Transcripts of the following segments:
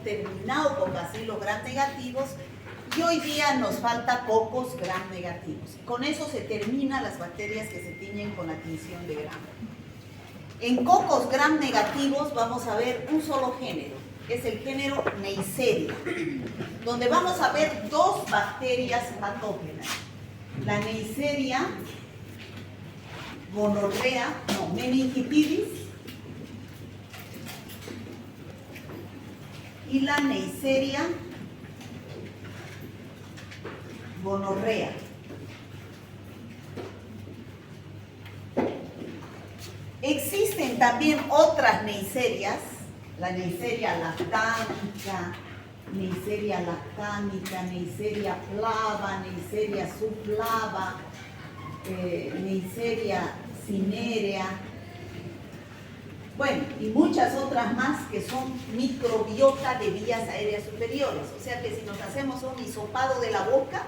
terminado con bacilos gram negativos y hoy día nos falta cocos gram negativos. Con eso se terminan las bacterias que se tiñen con la tinción de gram. En cocos gram negativos vamos a ver un solo género, es el género Neisseria, donde vamos a ver dos bacterias patógenas. La Neisseria meningitidis y la Neisseria gonorrea. Existen también otras Neisserias, la Neisseria lactánica, Neisseria flava, Neisseria subflava, Neisseria cinerea, bueno, y muchas otras más que son microbiota de vías aéreas superiores. O sea que si nos hacemos un hisopado de la boca,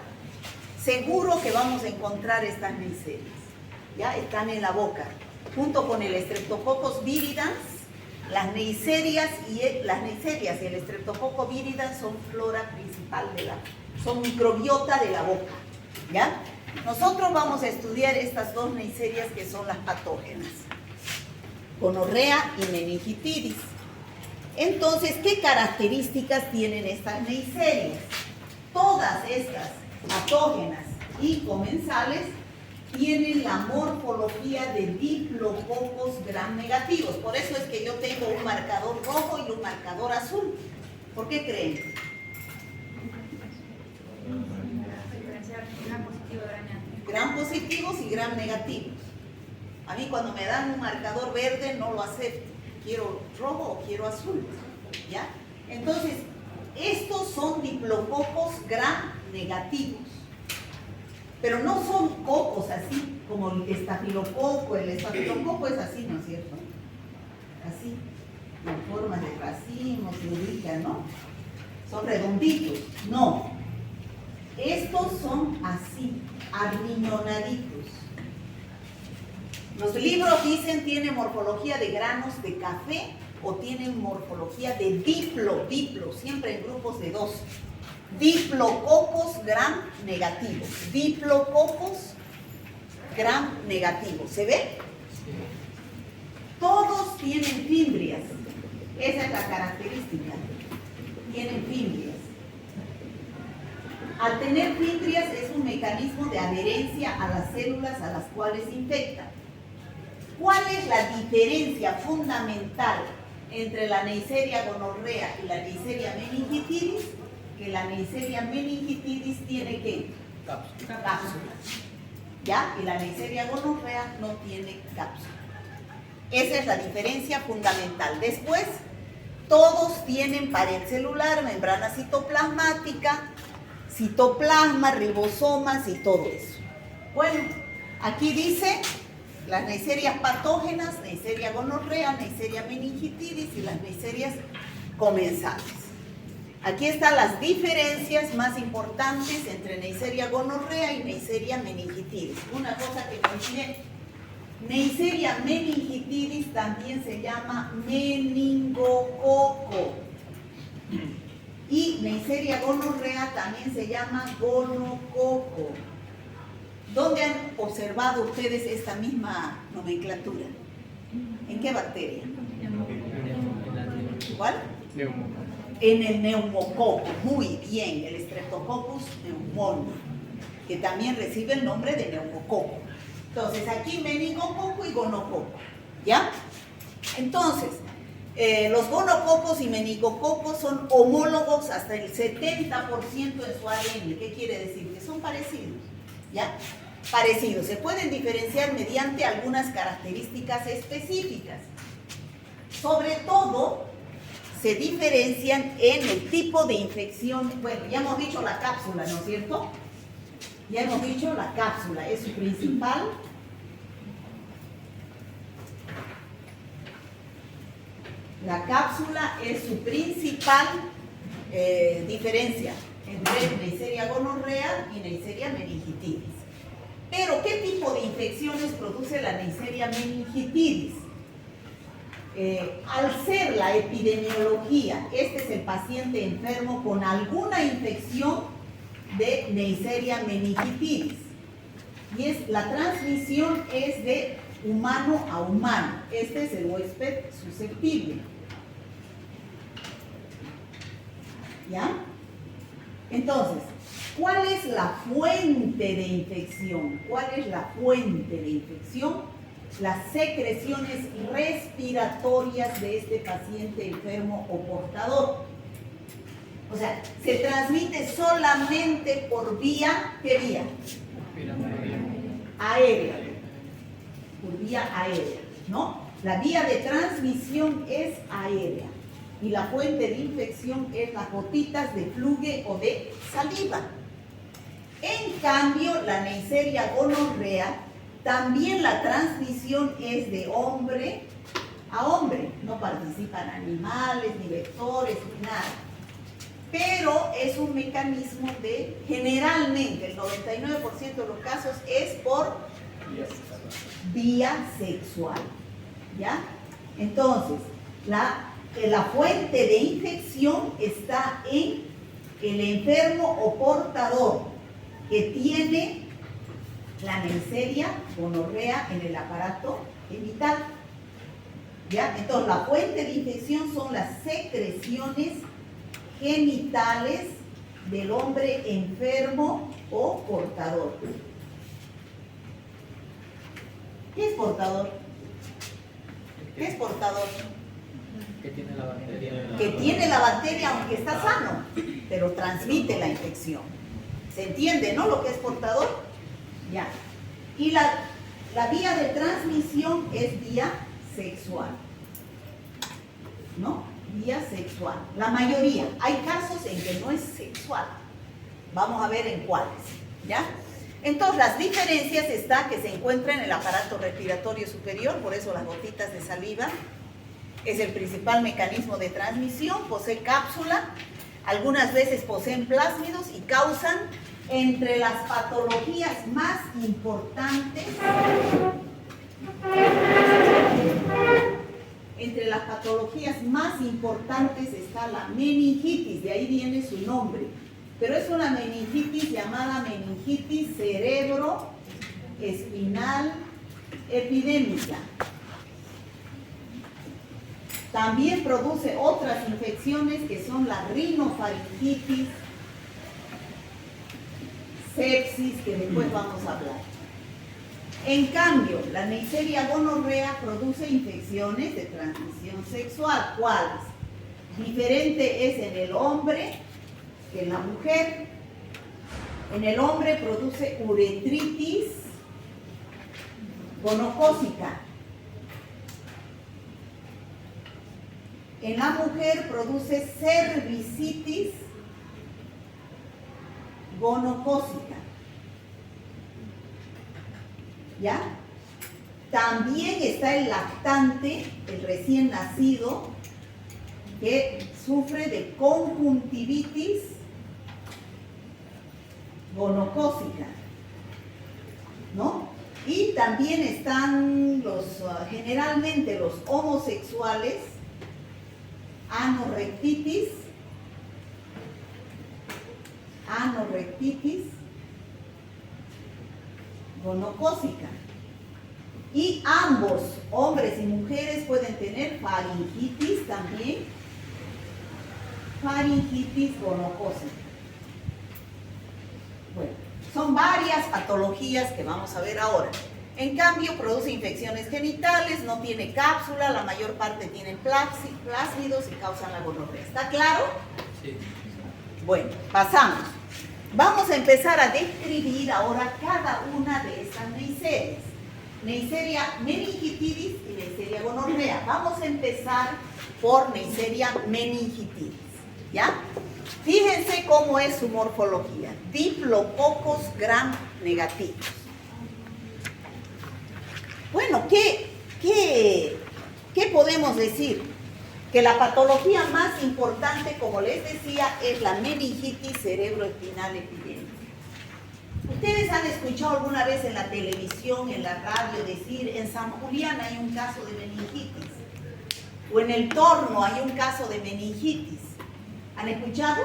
seguro que vamos a encontrar estas Neisserias. Ya están en la boca, junto con el Streptococcus viridans. Las Neisserias y el Streptococcus viridans son flora principal son microbiota de la boca. ¿Ya? Nosotros vamos a estudiar estas dos Neisserias que son las patógenas, gonorrea y meningitidis. Entonces, ¿qué características tienen estas Neisserias? Todas estas patógenas y comensales tienen la morfología de diplococos gram negativos. Por eso es que yo tengo un marcador rojo y un marcador azul. ¿Por qué creen? Gram positivos y gram negativos. A mí cuando me dan un marcador verde no lo acepto. Quiero rojo o quiero azul. ¿Ya? Entonces, estos son diplococos gram negativos. Pero no son cocos así, como el estafilococo. El estafilococo es así, ¿no es cierto? Así, en forma de racimo, se ubica, ¿no? Son redonditos. No. Estos son así, armiñonaditos. Los libros dicen tiene morfología de granos de café o tienen morfología de diplo, siempre en grupos de dos. Diplococos gram negativos. Diplococos gram negativos. ¿Se ve? Todos tienen fimbrias. Esa es la característica. Tienen fimbrias. Al tener fimbrias es un mecanismo de adherencia a las células a las cuales infectan. ¿Cuál es la diferencia fundamental entre la Neisseria gonorrea y la Neisseria meningitidis? Que la Neisseria meningitidis tiene ¿qué? Cápsula. ¿Ya? Y la Neisseria gonorrea no tiene cápsula. Esa es la diferencia fundamental. Después, todos tienen pared celular, membrana citoplasmática, citoplasma, ribosomas y todo eso. Bueno, aquí dice las Neisserias patógenas, Neisseria gonorrea, Neisseria meningitidis y las Neisserias comensales. Aquí están las diferencias más importantes entre Neisseria gonorrea y Neisseria meningitidis. Una cosa que mencioné, Neisseria meningitidis también se llama meningococo. Y Neisseria gonorrea también se llama gonococo. ¿Dónde han observado ustedes esta misma nomenclatura? ¿En qué bacteria? ¿Cuál? En el neumococo. Muy bien, el Streptococcus pneumoniae, que también recibe el nombre de neumococo. Entonces, aquí meningococo y gonococo. ¿Ya? Entonces, los gonococos y meningococos son homólogos hasta el 70% en su ADN. ¿Qué quiere decir? Que son parecidos. ¿Ya? Parecidos. Se pueden diferenciar mediante algunas características específicas. Sobre todo, se diferencian en el tipo de infección. Bueno, ya hemos dicho la cápsula, ¿no es cierto? Ya hemos dicho la cápsula, es su principal. La cápsula es su principal diferencia entre Neisseria gonorrea y Neisseria meningitidis. Pero, ¿qué tipo de infecciones produce la Neisseria meningitidis? al ser la epidemiología, este es el paciente enfermo con alguna infección de Neisseria meningitidis. Y la transmisión es de humano a humano. Este es el huésped susceptible. ¿Ya? Entonces, ¿cuál es la fuente de infección? ¿Cuál es la fuente de infección? Las secreciones respiratorias de este paciente enfermo o portador. O sea, se transmite solamente por vía, ¿qué vía? Aérea. Por vía aérea, ¿no? La vía de transmisión es aérea. Y la fuente de infección es las gotitas de fluge o de saliva. En cambio, la Neisseria gonorrea, también la transmisión es de hombre a hombre. No participan animales, ni vectores, ni nada. Pero es un mecanismo de, generalmente, el 99% de los casos es por vía sexual. ¿Ya? Entonces, la fuente de infección está en el enfermo o portador que tiene la Neisseria gonorrea en el aparato genital. ¿Ya? Entonces, la fuente de infección son las secreciones genitales del hombre enfermo o portador. ¿Qué es portador? ¿Qué es portador? Que tiene la bacteria. Que tiene la bacteria aunque está sano, pero transmite la infección. ¿Se entiende, no? Lo que es portador. Ya. Y la vía de transmisión es vía sexual. ¿No? Vía sexual. La mayoría. Hay casos en que no es sexual. Vamos a ver en cuáles. ¿Ya? Entonces, las diferencias está que se encuentra en el aparato respiratorio superior, por eso las gotitas de saliva. Es el principal mecanismo de transmisión, posee cápsula, algunas veces poseen plásmidos y causan entre las patologías más importantes, está la meningitis, de ahí viene su nombre, pero es una meningitis llamada meningitis cerebroespinal epidémica. También produce otras infecciones que son la rinofaringitis, sepsis, que después vamos a hablar. En cambio, la Neisseria gonorrea produce infecciones de transmisión sexual. ¿Cuáles? Diferente es en el hombre que en la mujer. En el hombre produce uretritis gonocócica. En la mujer produce cervicitis gonocócica. ¿Ya? También está el lactante, el recién nacido, que sufre de conjuntivitis gonocócica, ¿no? Y también están generalmente los homosexuales, anorrectitis gonocócica. Y ambos, hombres y mujeres, pueden tener faringitis también, faringitis gonocócica. Bueno, son varias patologías que vamos a ver ahora. En cambio, produce infecciones genitales, no tiene cápsula, la mayor parte tienen plásmidos y causan la gonorrea. ¿Está claro? Sí. Bueno, pasamos. Vamos a empezar a describir ahora cada una de estas neiserias. Neisseria meningitidis y Neisseria gonorrea. Vamos a empezar por Neisseria meningitidis, ¿ya? Fíjense cómo es su morfología. Diplococos gram negativos. Bueno, ¿qué podemos decir? Que la patología más importante, como les decía, es la meningitis cerebroespinal epidémica. ¿Ustedes han escuchado alguna vez en la televisión, en la radio, decir en San Julián hay un caso de meningitis? o en el torno hay un caso de meningitis. ¿Han escuchado?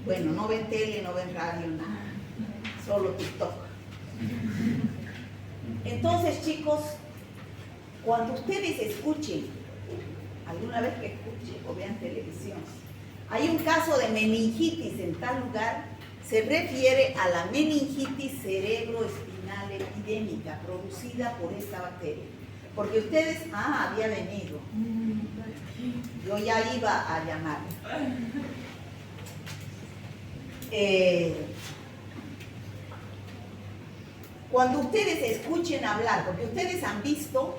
Bueno, no ven tele, no ven radio, nada, solo TikTok. Entonces, chicos, cuando ustedes escuchen, alguna vez que escuchen o vean televisión, hay un caso de meningitis en tal lugar, se refiere a la meningitis cerebroespinal epidémica producida por esta bacteria. Porque ustedes, había venido. Yo ya iba a llamar. Cuando ustedes escuchen hablar, porque ustedes han visto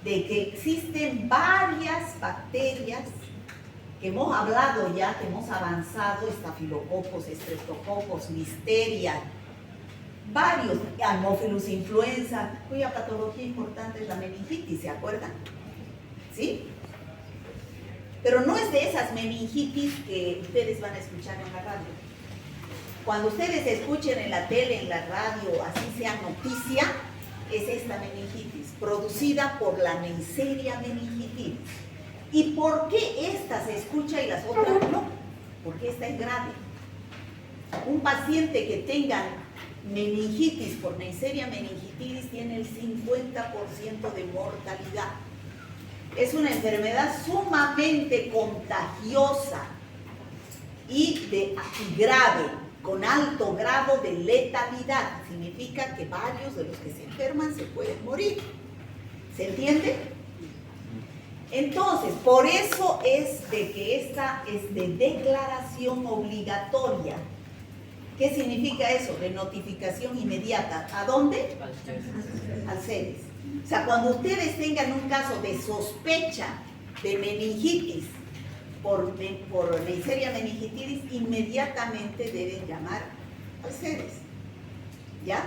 de que existen varias bacterias que hemos hablado ya, que hemos avanzado, estafilococos, estreptococos, listeria, varios, Haemophilus influenza, cuya patología importante es la meningitis, ¿se acuerdan? ¿Sí? Pero no es de esas meningitis que ustedes van a escuchar en la radio. Cuando ustedes escuchen en la tele, en la radio, así sea noticia, es esta meningitis, producida por la Neisseria meningitis. ¿Y por qué esta se escucha y las otras no? Porque esta es grave. Un paciente que tenga meningitis por Neisseria meningitis tiene el 50% de mortalidad. Es una enfermedad sumamente contagiosa y grave, con alto grado de letalidad. Significa que varios de los que se enferman se pueden morir. ¿Se entiende? Entonces, por eso es de que esta es de declaración obligatoria. ¿Qué significa eso? De notificación inmediata. ¿A dónde? Al CEDES. O sea, cuando ustedes tengan un caso de sospecha de meningitis por Neisseria meningitis, inmediatamente deben llamar al CEDES. ¿Ya?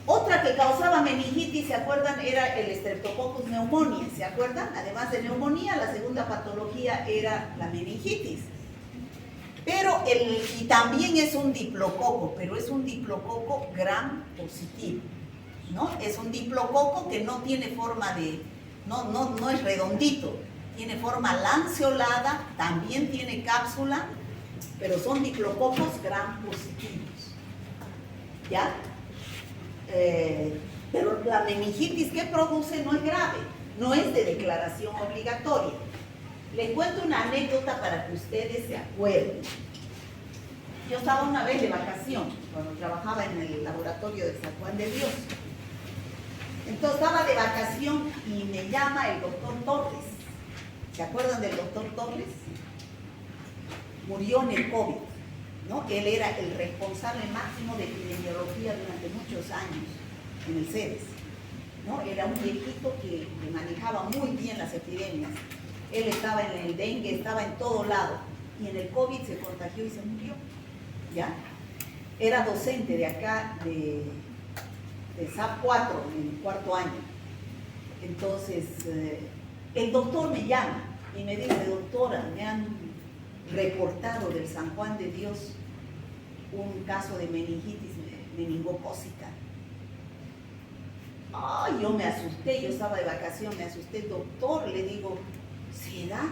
Otra que causaba meningitis, ¿se acuerdan? Era el Streptococcus pneumoniae, ¿se acuerdan? Además de neumonía, la segunda patología era la meningitis. Pero y también es un diplococo, pero es un diplococo gram positivo, ¿no? Es un diplococo que no tiene forma de, no es redondito, tiene forma lanceolada, también tiene cápsula, pero son diplococos gram positivos, ¿ya? Pero la meningitis que produce no es grave, no es de declaración obligatoria. Les cuento una anécdota para que ustedes se acuerden. Yo estaba una vez de vacación, cuando trabajaba en el laboratorio de San Juan de Dios. Entonces estaba de vacación y me llama el doctor Torres. ¿Se acuerdan del doctor Torres? Murió en el COVID, ¿no? Él era el responsable máximo de epidemiología durante muchos años en el CEDES, ¿no? Era un viejito que manejaba muy bien las epidemias. Él estaba en el dengue, estaba en todo lado, y en el COVID se contagió y se murió, ¿ya? Era docente de acá, de SAP 4, en el cuarto año. Entonces, el doctor me llama y me dice: doctora, me han reportado del San Juan de Dios un caso de meningitis meningocócica. Ay, yo me asusté, yo estaba de vacación, me asusté. Doctor, le digo, ¿será?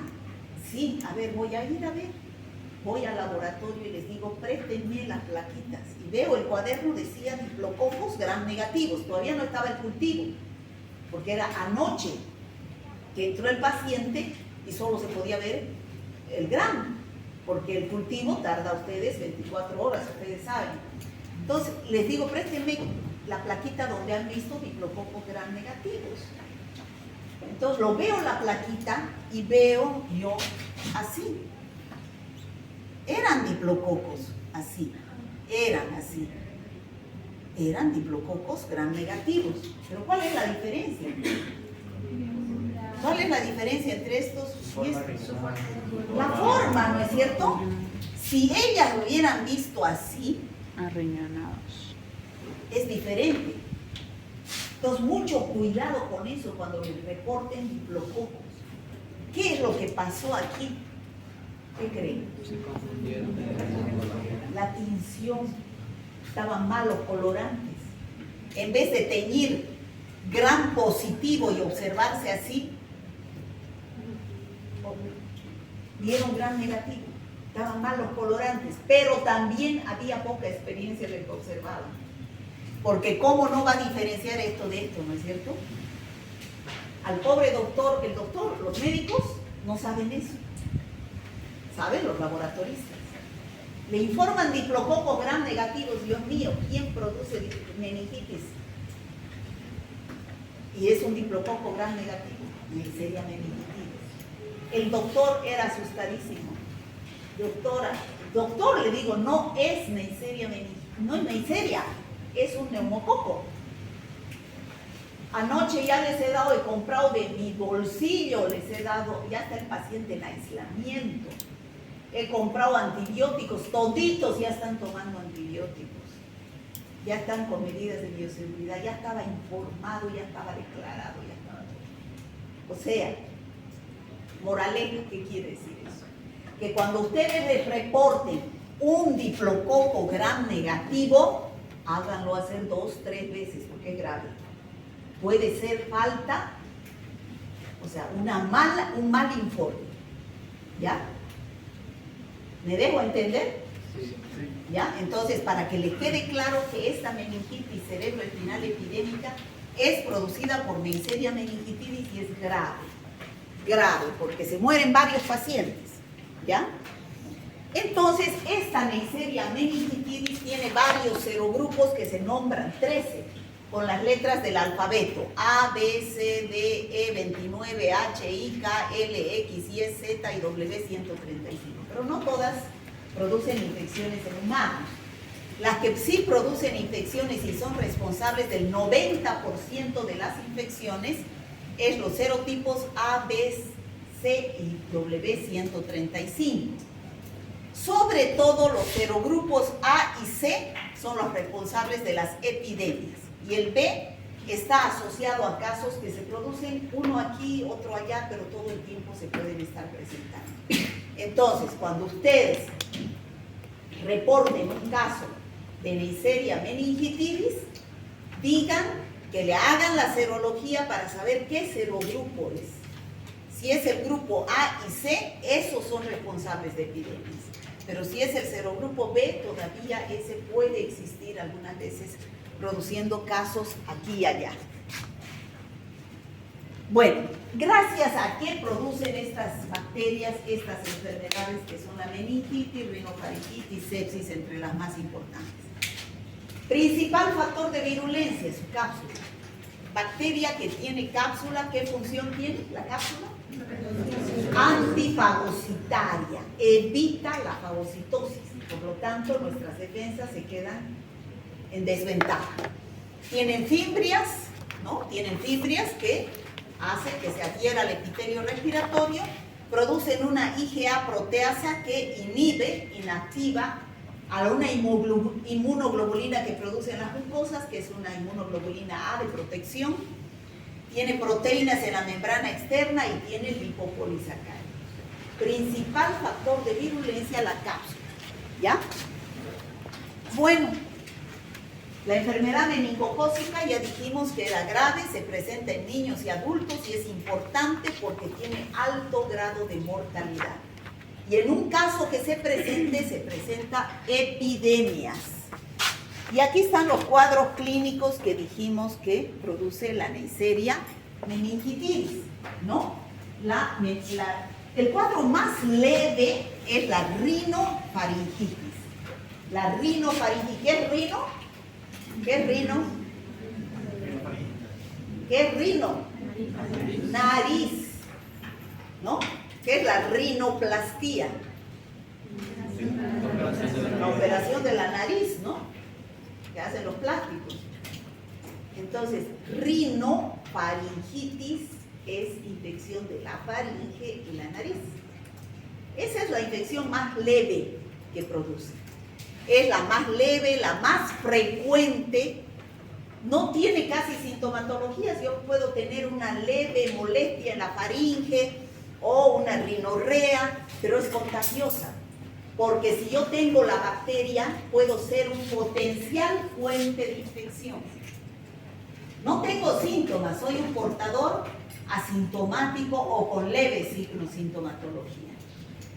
Sí, a ver, voy a ir a ver. Voy al laboratorio y les digo, préstenme las plaquitas. Y veo el cuaderno, decía diplococos gram negativos. Todavía no estaba el cultivo, porque era anoche que entró el paciente y solo se podía ver el gram, porque el cultivo tarda ustedes 24 horas, ustedes saben. Entonces, les digo, préstenme la plaquita donde han visto diplococos gram negativos. Entonces, lo veo la plaquita y veo yo así. Eran diplococos así, eran así. Eran diplococos gram negativos. Pero ¿cuál es la diferencia? ¿Cuál es la diferencia entre estos y estos? La forma, ¿no es cierto? Si ellas lo hubieran visto así, arriñonados, es diferente. Entonces, mucho cuidado con eso cuando les reporten diplococos. ¿Qué es lo que pasó aquí? ¿Qué creen? Se confundieron. La tinción. Estaban malos colorantes. En vez de teñir gram positivo y observarse así, dieron gran negativo. Estaban mal los colorantes, pero también había poca experiencia en el que observaban. Porque ¿cómo no va a diferenciar esto de esto, no es cierto? Al pobre doctor, el doctor, los médicos no saben eso. ¿Saben? Los laboratoristas. Le informan diplococos gram negativos. Dios mío, ¿quién produce meningitis? Y es un diplococo gram negativo, Neisseria meningitis. El doctor era asustadísimo. Doctor, le digo, no es Neisseria meningitis, no es Neisseria, es un neumococo. Anoche ya les he dado, he comprado de mi bolsillo, les he dado, ya está el paciente en aislamiento. He comprado antibióticos, toditos ya están tomando antibióticos. Ya están con medidas de bioseguridad, ya estaba informado, ya estaba declarado, ya estaba todo. O sea, moraleja, ¿qué quiere decir eso? Que cuando ustedes les reporten un diplococo gram negativo, háganlo hacer 2, 3 veces, porque es grave. Puede ser falta, o sea, un mal informe. ¿Ya? ¿Me dejo entender? Sí. ¿Ya? Entonces, para que le quede claro que esta meningitis cerebroespinal epidémica es producida por Neisseria meningitidis y es grave, porque se mueren varios pacientes, ¿ya? Entonces, esta Neisseria meningitidis tiene varios serogrupos que se nombran 13, con las letras del alfabeto, A, B, C, D, E, 29, H, I, K, L, X, Y, Z y W, 135, pero no todas producen infecciones en humanos. Las que sí producen infecciones y son responsables del 90% de las infecciones es los serotipos A, B, C y W135. Sobre todo los serogrupos A y C son los responsables de las epidemias. Y el B está asociado a casos que se producen uno aquí, otro allá, pero todo el tiempo se pueden estar presentando. Entonces, cuando ustedes reporten un caso de Neisseria meningitidis, digan que le hagan la serología para saber qué serogrupo es. Si es el grupo A y C, esos son responsables de epidemias. Pero si es el serogrupo B, todavía ese puede existir algunas veces produciendo casos aquí y allá. Bueno, gracias a qué producen estas bacterias, estas enfermedades que son la meningitis, rinofaringitis, sepsis, entre las más importantes. Principal factor de virulencia, su cápsula. Bacteria que tiene cápsula, ¿qué función tiene la cápsula? Antifagocitaria, evita la fagocitosis, por lo tanto nuestras defensas se quedan en desventaja. Tienen fibrias, ¿no? Tienen fibrias que hacen que se adhiera al epitelio respiratorio, producen una IgA proteasa que inactiva a una inmunoglobulina que producen las mucosas, que es una inmunoglobulina A de protección. Tiene proteínas en la membrana externa y tiene lipopolisacáridos. Principal factor de virulencia, la cápsula. ¿Ya? Bueno, la enfermedad meningocócica ya dijimos que era grave, se presenta en niños y adultos y es importante porque tiene alto grado de mortalidad. Y en un caso que se presenta epidemias. Y aquí están los cuadros clínicos que dijimos que produce la Neisseria meningitidis, ¿no? El cuadro más leve es la rinofaringitis. La rinofaringitis, ¿qué es rino? ¿Qué es rino? ¿Qué es rino? Nariz, ¿no? ¿Qué es la rinoplastía? La operación de la nariz, ¿no? Que hacen los plásticos. Entonces, rinofaringitis es infección de la faringe y la nariz. Esa es la infección más leve que produce. Es la más leve, la más frecuente. No tiene casi sintomatologías. Yo puedo tener una leve molestia en la faringe o una rinorrea, pero es contagiosa. Porque si yo tengo la bacteria, puedo ser un potencial fuente de infección. No tengo síntomas, soy un portador asintomático o con leve sintomatología.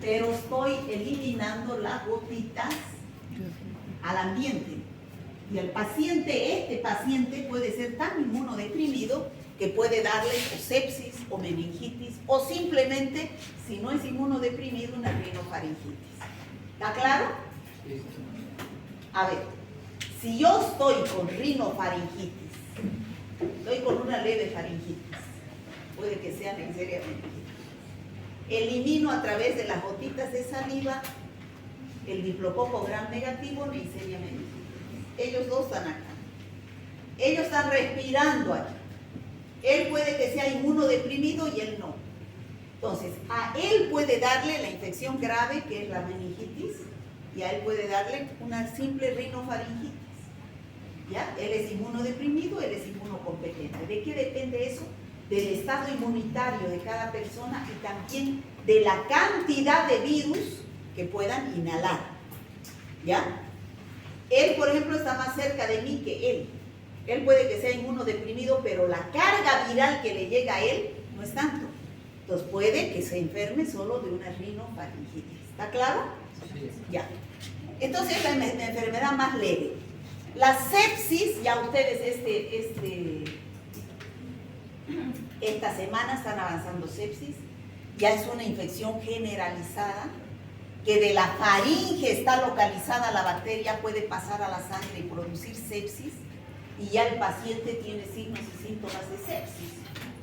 pero estoy eliminando las gotitas al ambiente. Y el paciente, este paciente puede ser tan inmunodeprimido que puede darle o sepsis o meningitis o simplemente, si no es inmunodeprimido, una rinofaringitis. ¿Está claro? Sí. A ver, si yo estoy con rinofaringitis, estoy con una leve faringitis, puede que sea Neisseria meningitis, elimino a través de las gotitas de saliva el diplococo gram negativo, Neisseria meningitis. Ellos dos están acá. Ellos están respirando aquí. Él puede que sea inmunodeprimido y él no. Entonces, a él puede darle la infección grave, que es la meningitis, y a él puede darle una simple rinofaringitis. ¿Ya? Él es inmunodeprimido, él es inmunocompetente. ¿De qué depende eso? Del estado inmunitario de cada persona y también de la cantidad de virus que puedan inhalar. ¿Ya? Él, por ejemplo, está más cerca de mí que él. Él puede que sea inmunodeprimido, pero la carga viral que le llega a él no es tanto. Entonces puede que se enferme solo de una rinofaringitis. ¿Está claro? Sí. Ya. Entonces es la enfermedad más leve. La sepsis, ya ustedes esta semana están avanzando sepsis. Ya es una infección generalizada, que de la faringe está localizada la bacteria, puede pasar a la sangre y producir sepsis, y ya el paciente tiene signos y síntomas de sepsis.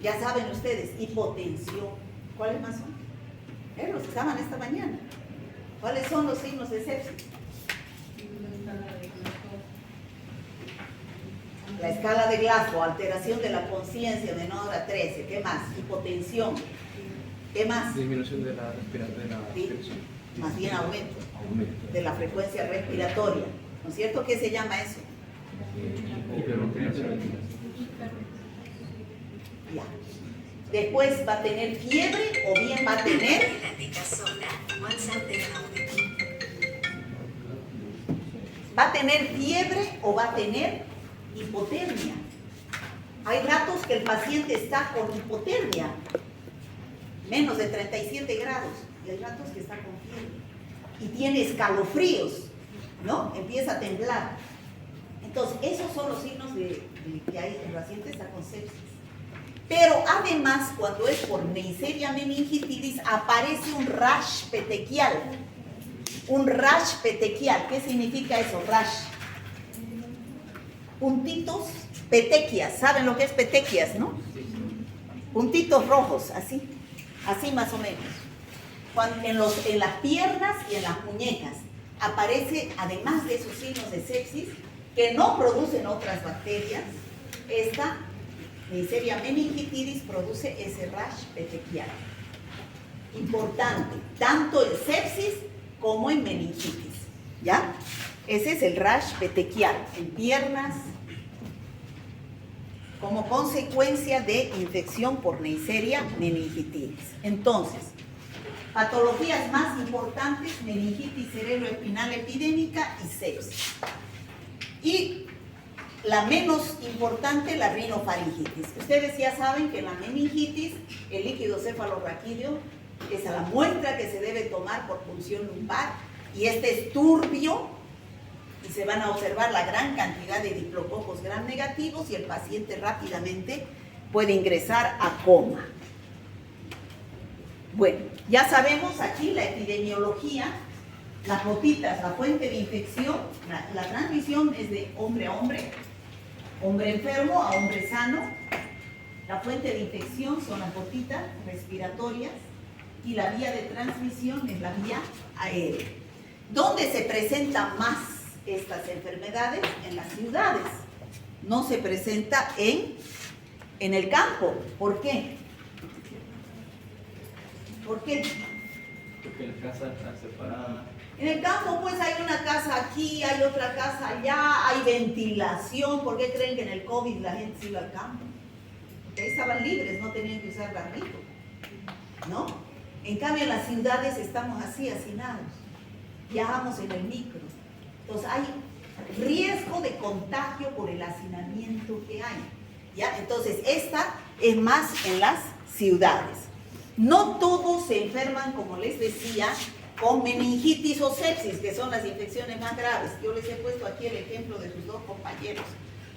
Ya saben ustedes, hipotensión. ¿Cuáles más son? Los que estaban esta mañana. ¿Cuáles son los signos de sepsis? La escala de Glasgow, alteración de la conciencia menor a 13. ¿Qué más? Hipotensión. ¿Qué más? Disminución de la respiración. Más bien aumento de la frecuencia respiratoria. ¿No es cierto? ¿Qué se llama eso? Hiperventilación. Ya. Después va a tener fiebre o bien va a tener fiebre o va a tener hipotermia. Hay ratos que el paciente está con hipotermia, menos de 37 grados, y hay ratos que está con fiebre y tiene escalofríos, ¿no? Empieza a temblar. Entonces, esos son los signos de que el paciente está con sepsis. Pero además, cuando es por Neisseria meningitis, aparece un rash petequial. Un rash petequial. ¿Qué significa eso? Rash. Puntitos, petequias. ¿Saben lo que es petequias, no? Puntitos rojos, así más o menos. En las piernas y en las muñecas aparece, además de esos signos de sepsis, que no producen otras bacterias, esta Neisseria meningitis produce ese rash petequial. Importante, tanto en sepsis como en meningitis, ¿ya? Ese es el rash petequial, en piernas, como consecuencia de infección por Neisseria meningitis. Entonces, patologías más importantes: meningitis cerebroespinal epidémica y sepsis. Y la menos importante, la rinofaringitis. Ustedes ya saben que en la meningitis, el líquido cefalorraquídeo es a la muestra que se debe tomar por punción lumbar, y este es turbio, y se van a observar la gran cantidad de diplococos gram negativos, y el paciente rápidamente puede ingresar a coma. Bueno, ya sabemos aquí la epidemiología, las gotitas, la fuente de infección, la transmisión es de hombre a hombre enfermo a hombre sano. La fuente de infección son las gotitas respiratorias y la vía de transmisión es la vía aérea. ¿Dónde se presentan más estas enfermedades? En las ciudades. No se presenta en el campo. ¿Por qué? ¿Por qué? Porque las casas están separadas. En el campo, pues, hay una casa aquí, hay otra casa allá, hay ventilación. ¿Por qué creen que en el COVID la gente se iba al campo? Porque ahí estaban libres, no tenían que usar barrito, ¿no? En cambio, en las ciudades estamos así, hacinados. Viajamos en el micro. Entonces, hay riesgo de contagio por el hacinamiento que hay, ¿ya? Entonces, esta es más en las ciudades. No todos se enferman, como les decía, con meningitis o sepsis, que son las infecciones más graves. Yo les he puesto aquí el ejemplo de sus dos compañeros.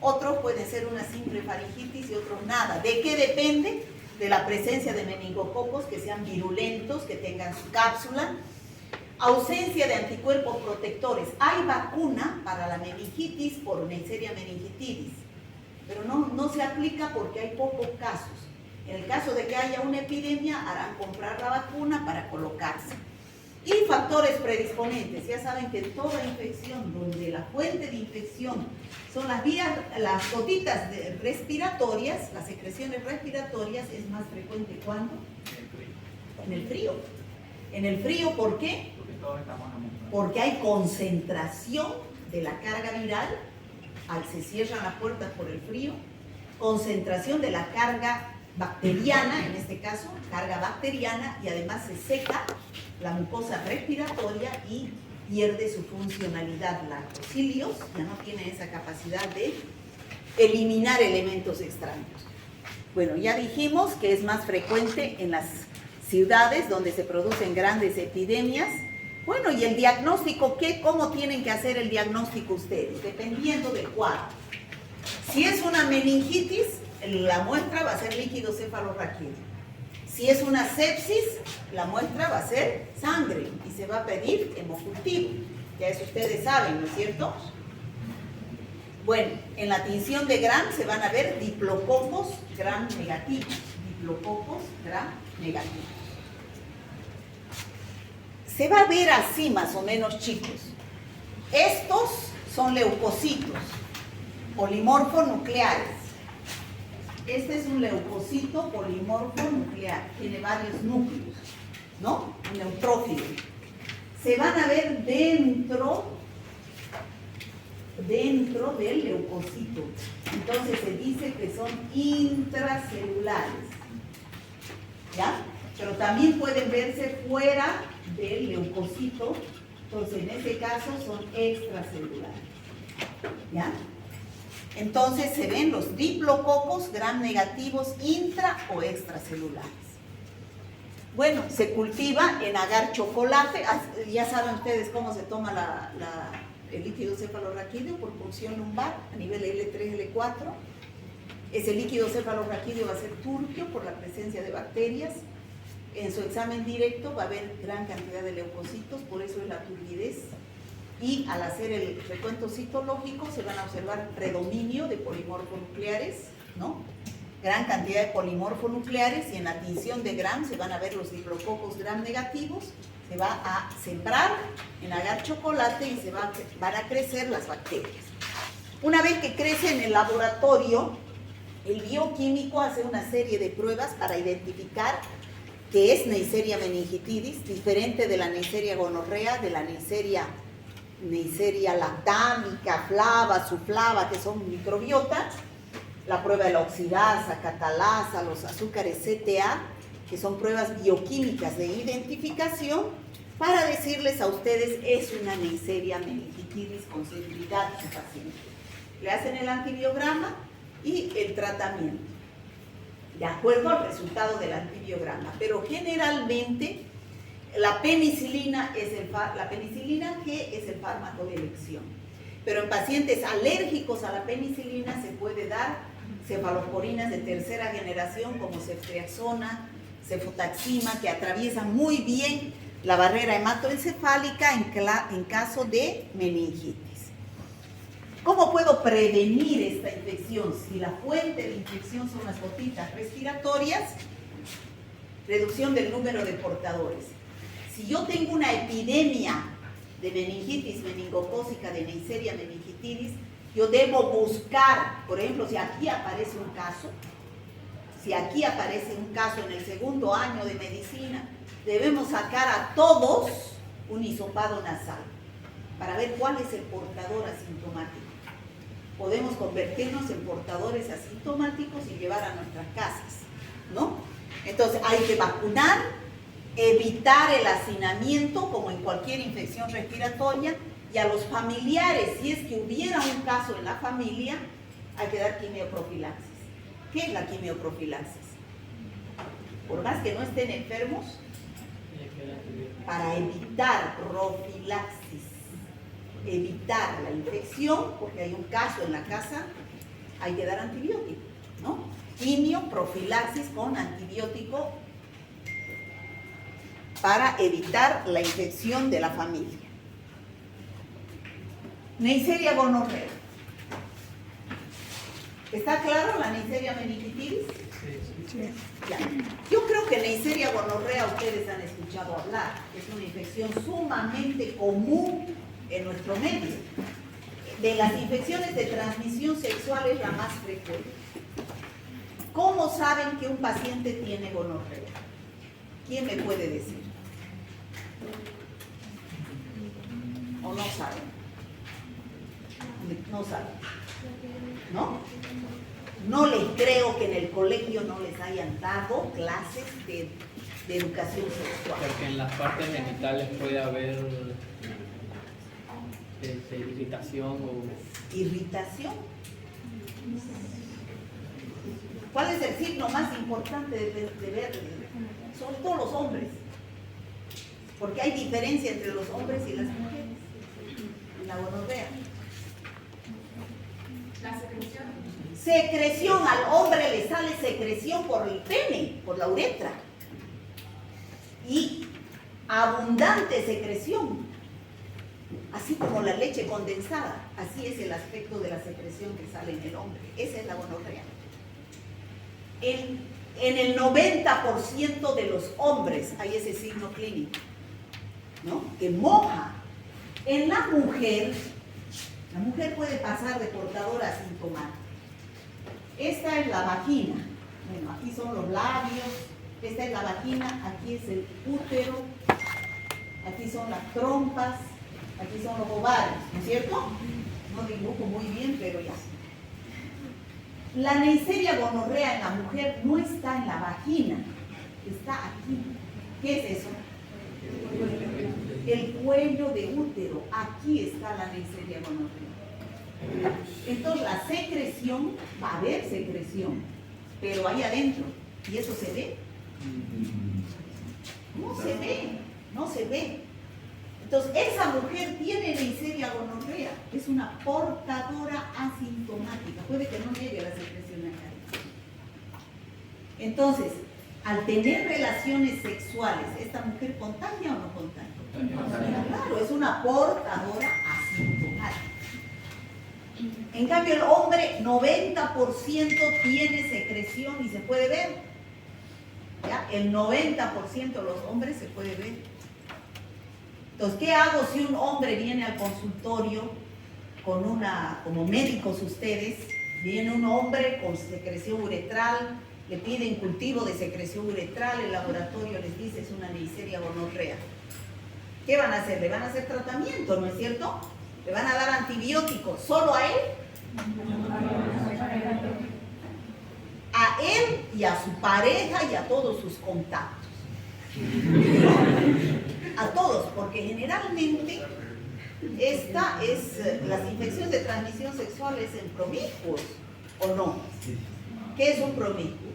Otros pueden ser una simple faringitis y otros nada. ¿De qué depende? De la presencia de meningococos que sean virulentos, que tengan su cápsula. Ausencia de anticuerpos protectores. Hay vacuna para la meningitis por Neisseria meningitidis, pero no se aplica porque hay pocos casos. En el caso de que haya una epidemia, harán comprar la vacuna para colocarse. Y factores predisponentes. Ya saben que en toda infección, donde la fuente de infección son las vías, las gotitas respiratorias, las secreciones respiratorias, es más frecuente ¿cuándo? En el frío. En el frío, ¿por qué? Porque hay concentración de la carga viral, se cierran las puertas por el frío, concentración de la carga bacteriana, en este caso, carga bacteriana, y además se seca la mucosa respiratoria y pierde su funcionalidad. Los cilios ya no tienen esa capacidad de eliminar elementos extraños. Bueno, ya dijimos que es más frecuente en las ciudades donde se producen grandes epidemias. Bueno, ¿y el diagnóstico qué? ¿Cómo tienen que hacer el diagnóstico ustedes? Dependiendo del cuadro. Si es una meningitis, la muestra va a ser líquido cefalorraquídeo. Si es una sepsis, la muestra va a ser sangre y se va a pedir hemocultivo. Ya eso ustedes saben, ¿no es cierto? Bueno, en la tinción de Gram se van a ver diplococos Gram negativos. Diplococos Gram negativos. Se va a ver así más o menos, chicos. Estos son leucocitos, polimorfonucleares. Este es un leucocito polimorfo nuclear, tiene varios núcleos, ¿no? Un neutrófilo. Se van a ver dentro del leucocito. Entonces se dice que son intracelulares, ¿ya? Pero también pueden verse fuera del leucocito, entonces en ese caso son extracelulares, ¿ya? Entonces se ven los diplococos Gram negativos intra o extracelulares. Bueno, se cultiva en agar chocolate. Ya saben ustedes cómo se toma el líquido cefalorraquídeo por punción lumbar a nivel L3, L4. Ese líquido cefalorraquídeo va a ser turbio por la presencia de bacterias. En su examen directo va a haber gran cantidad de leucocitos, por eso es la turbidez. Y al hacer el recuento citológico se van a observar predominio de polimorfonucleares, ¿no? Gran cantidad de polimorfonucleares, y en la tinción de Gram se van a ver los diplococos Gram negativos. Se va a sembrar en agar chocolate y van a crecer las bacterias. Una vez que crece en el laboratorio, el bioquímico hace una serie de pruebas para identificar que es Neisseria meningitidis, diferente de la Neisseria gonorrea, de la Neisseria lactámica, flava, suflava, que son microbiotas. La prueba de la oxidasa, catalasa, los azúcares CTA, que son pruebas bioquímicas de identificación, para decirles a ustedes es una Neisseria meningitidis con seguridad su paciente. Le hacen el antibiograma y el tratamiento, de acuerdo al resultado del antibiograma. Pero generalmente la penicilina G es el fármaco de elección. Pero en pacientes alérgicos a la penicilina se puede dar cefalosporinas de tercera generación como ceftriaxona, cefotaxima, que atraviesan muy bien la barrera hematoencefálica en caso de meningitis. ¿Cómo puedo prevenir esta infección? Si la fuente de infección son las gotitas respiratorias, reducción del número de portadores. Si yo tengo una epidemia de meningitis meningocócica, de Neisseria meningitidis, yo debo buscar, por ejemplo, si aquí aparece un caso en el segundo año de medicina, debemos sacar a todos un hisopado nasal para ver cuál es el portador asintomático. Podemos convertirnos en portadores asintomáticos y llevar a nuestras casas, ¿no? Entonces hay que vacunar, evitar el hacinamiento como en cualquier infección respiratoria, y a los familiares, si es que hubiera un caso en la familia, hay que dar quimioprofilaxis. ¿Qué es la quimioprofilaxis? por más que no estén enfermos, para evitar profilaxis, evitar la infección, porque hay un caso en la casa, hay que dar antibiótico, ¿no? Quimio, profilaxis con antibiótico para evitar la infección de la familia. Neisseria gonorrea. ¿Está claro la Neisseria meningitidis? Sí. Ya. Yo creo que Neisseria gonorrea ustedes han escuchado hablar. Es una infección sumamente común en nuestro medio. De las infecciones de transmisión sexual es la más frecuente. ¿Cómo saben que un paciente tiene gonorrea? ¿Quién me puede decir? ¿O no saben? No saben. ¿No? No les creo que en el colegio no les hayan dado clases de educación sexual. Porque en las partes genitales puede haber irritación o... ¿Irritación? ¿Cuál es el signo más importante de ver? Sobre todo los hombres. Porque hay diferencia entre los hombres y las mujeres en la gonorrea. La secreción. Secreción, al hombre le sale secreción por el pene, por la uretra. Y abundante secreción. Así como la leche condensada, así es el aspecto de la secreción que sale en el hombre. Esa es la gonorrea. En el 90% de los hombres hay ese signo clínico, ¿no? Que moja. En la mujer puede pasar de portadora asintomática. Esta es la vagina. Bueno, aquí son los labios. Esta es la vagina, aquí es el útero. Aquí son las trompas. Aquí son los ovarios, ¿no es cierto? No dibujo muy bien, pero ya. La Neisseria gonorrea en la mujer no está en la vagina, está aquí. ¿Qué es eso? El cuello de útero. Aquí está la Neisseria gonorrea. Entonces la secreción, va a haber secreción, pero ahí adentro. ¿Y eso se ve? No se ve, no se ve. Entonces, esa mujer tiene Neisseria gonorrea, es una portadora asintomática, puede que no llegue la secreción acá. Entonces, al tener relaciones sexuales, ¿esta mujer contagia o no contagia? Claro, es una portadora asintomática. En cambio, el hombre, 90% tiene secreción y se puede ver. ¿Ya? El 90% de los hombres se puede ver. Entonces, ¿qué hago si un hombre viene al consultorio con como médicos ustedes, viene un hombre con secreción uretral, le piden cultivo de secreción uretral, el laboratorio les dice es una Neisseria gonorrea? ¿Qué van a hacer? Le van a hacer tratamiento, ¿no es cierto? Le van a dar antibióticos, ¿solo a él? A él y a su pareja y a todos sus contactos. A todos, porque generalmente esta es las infecciones de transmisión sexual es en promiscuos, ¿o no? ¿Qué es un promiscuo?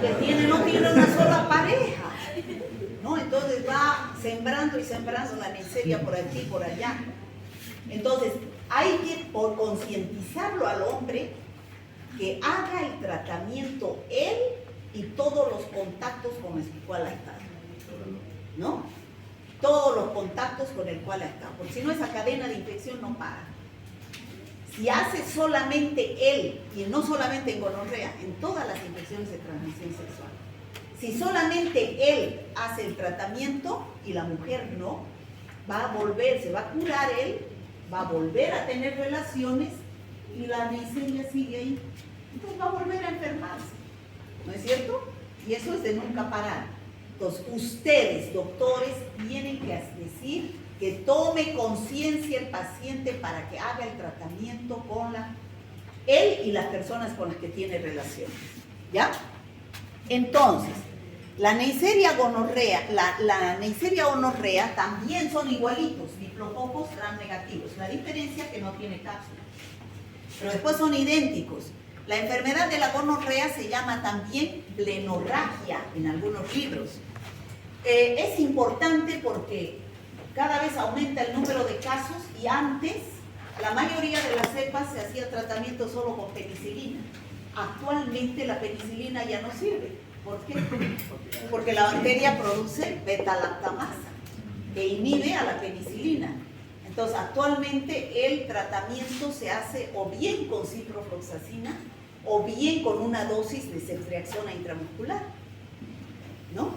Que no tiene una sola pareja, ¿no? Entonces va sembrando y sembrando la Neisseria por aquí y por allá. Entonces hay que concientizarlo al hombre que haga el tratamiento él y todos los contactos con el cual ha estado, ¿no? Todos los contactos con el cual ha estado, porque si no esa cadena de infección no para. Si hace solamente él, y no solamente en gonorrea, en todas las infecciones de transmisión sexual, si solamente él hace el tratamiento y la mujer no, va a volver, se va a curar él, va a volver a tener relaciones y la Neisseria sigue ahí. Entonces va a volver a enfermarse, ¿no es cierto? Y eso es de nunca parar. Entonces ustedes, doctores, tienen que decir que tome conciencia el paciente para que haga el tratamiento con él y las personas con las que tiene relaciones, ¿ya? Entonces, la Neisseria gonorrea, la Neisseria gonorrea también son igualitos, diplococos gram negativos. La diferencia es que no tiene cápsula, pero después son idénticos. La enfermedad de la gonorrea se llama también plenorragia en algunos libros. Es importante porque cada vez aumenta el número de casos y antes la mayoría de las cepas se hacía tratamiento solo con penicilina. Actualmente la penicilina ya no sirve. ¿Por qué? Porque la bacteria produce beta-lactamasa que inhibe a la penicilina. Entonces actualmente el tratamiento se hace o bien con ciprofloxacina o bien con una dosis de ceftriaxona intramuscular, ¿no?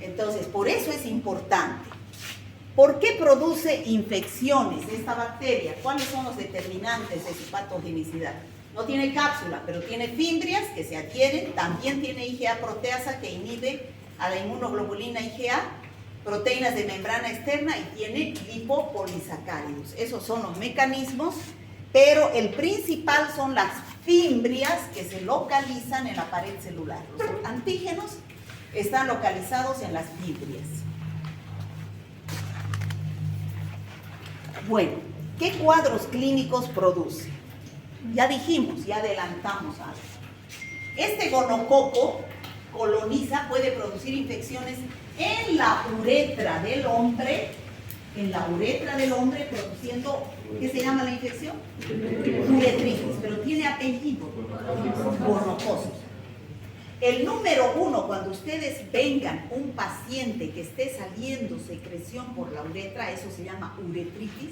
Entonces, por eso es importante. ¿Por qué produce infecciones esta bacteria? ¿Cuáles son los determinantes de su patogenicidad? No tiene cápsula, pero tiene fimbrias que se adhieren, también tiene IgA proteasa que inhibe a la inmunoglobulina IgA, proteínas de membrana externa y tiene lipopolisacáridos. Esos son los mecanismos, pero el principal son las fimbrias que se localizan en la pared celular. Los antígenos están localizados en las fimbrias. Bueno, ¿qué cuadros clínicos produce? Ya dijimos, ya adelantamos algo. Este gonococo coloniza, puede producir infecciones en la uretra del hombre, produciendo, ¿qué se llama la infección? Uretritis, pero tiene apellido, gonocosis. El número 1, cuando ustedes vengan un paciente que esté saliendo secreción por la uretra, eso se llama uretritis,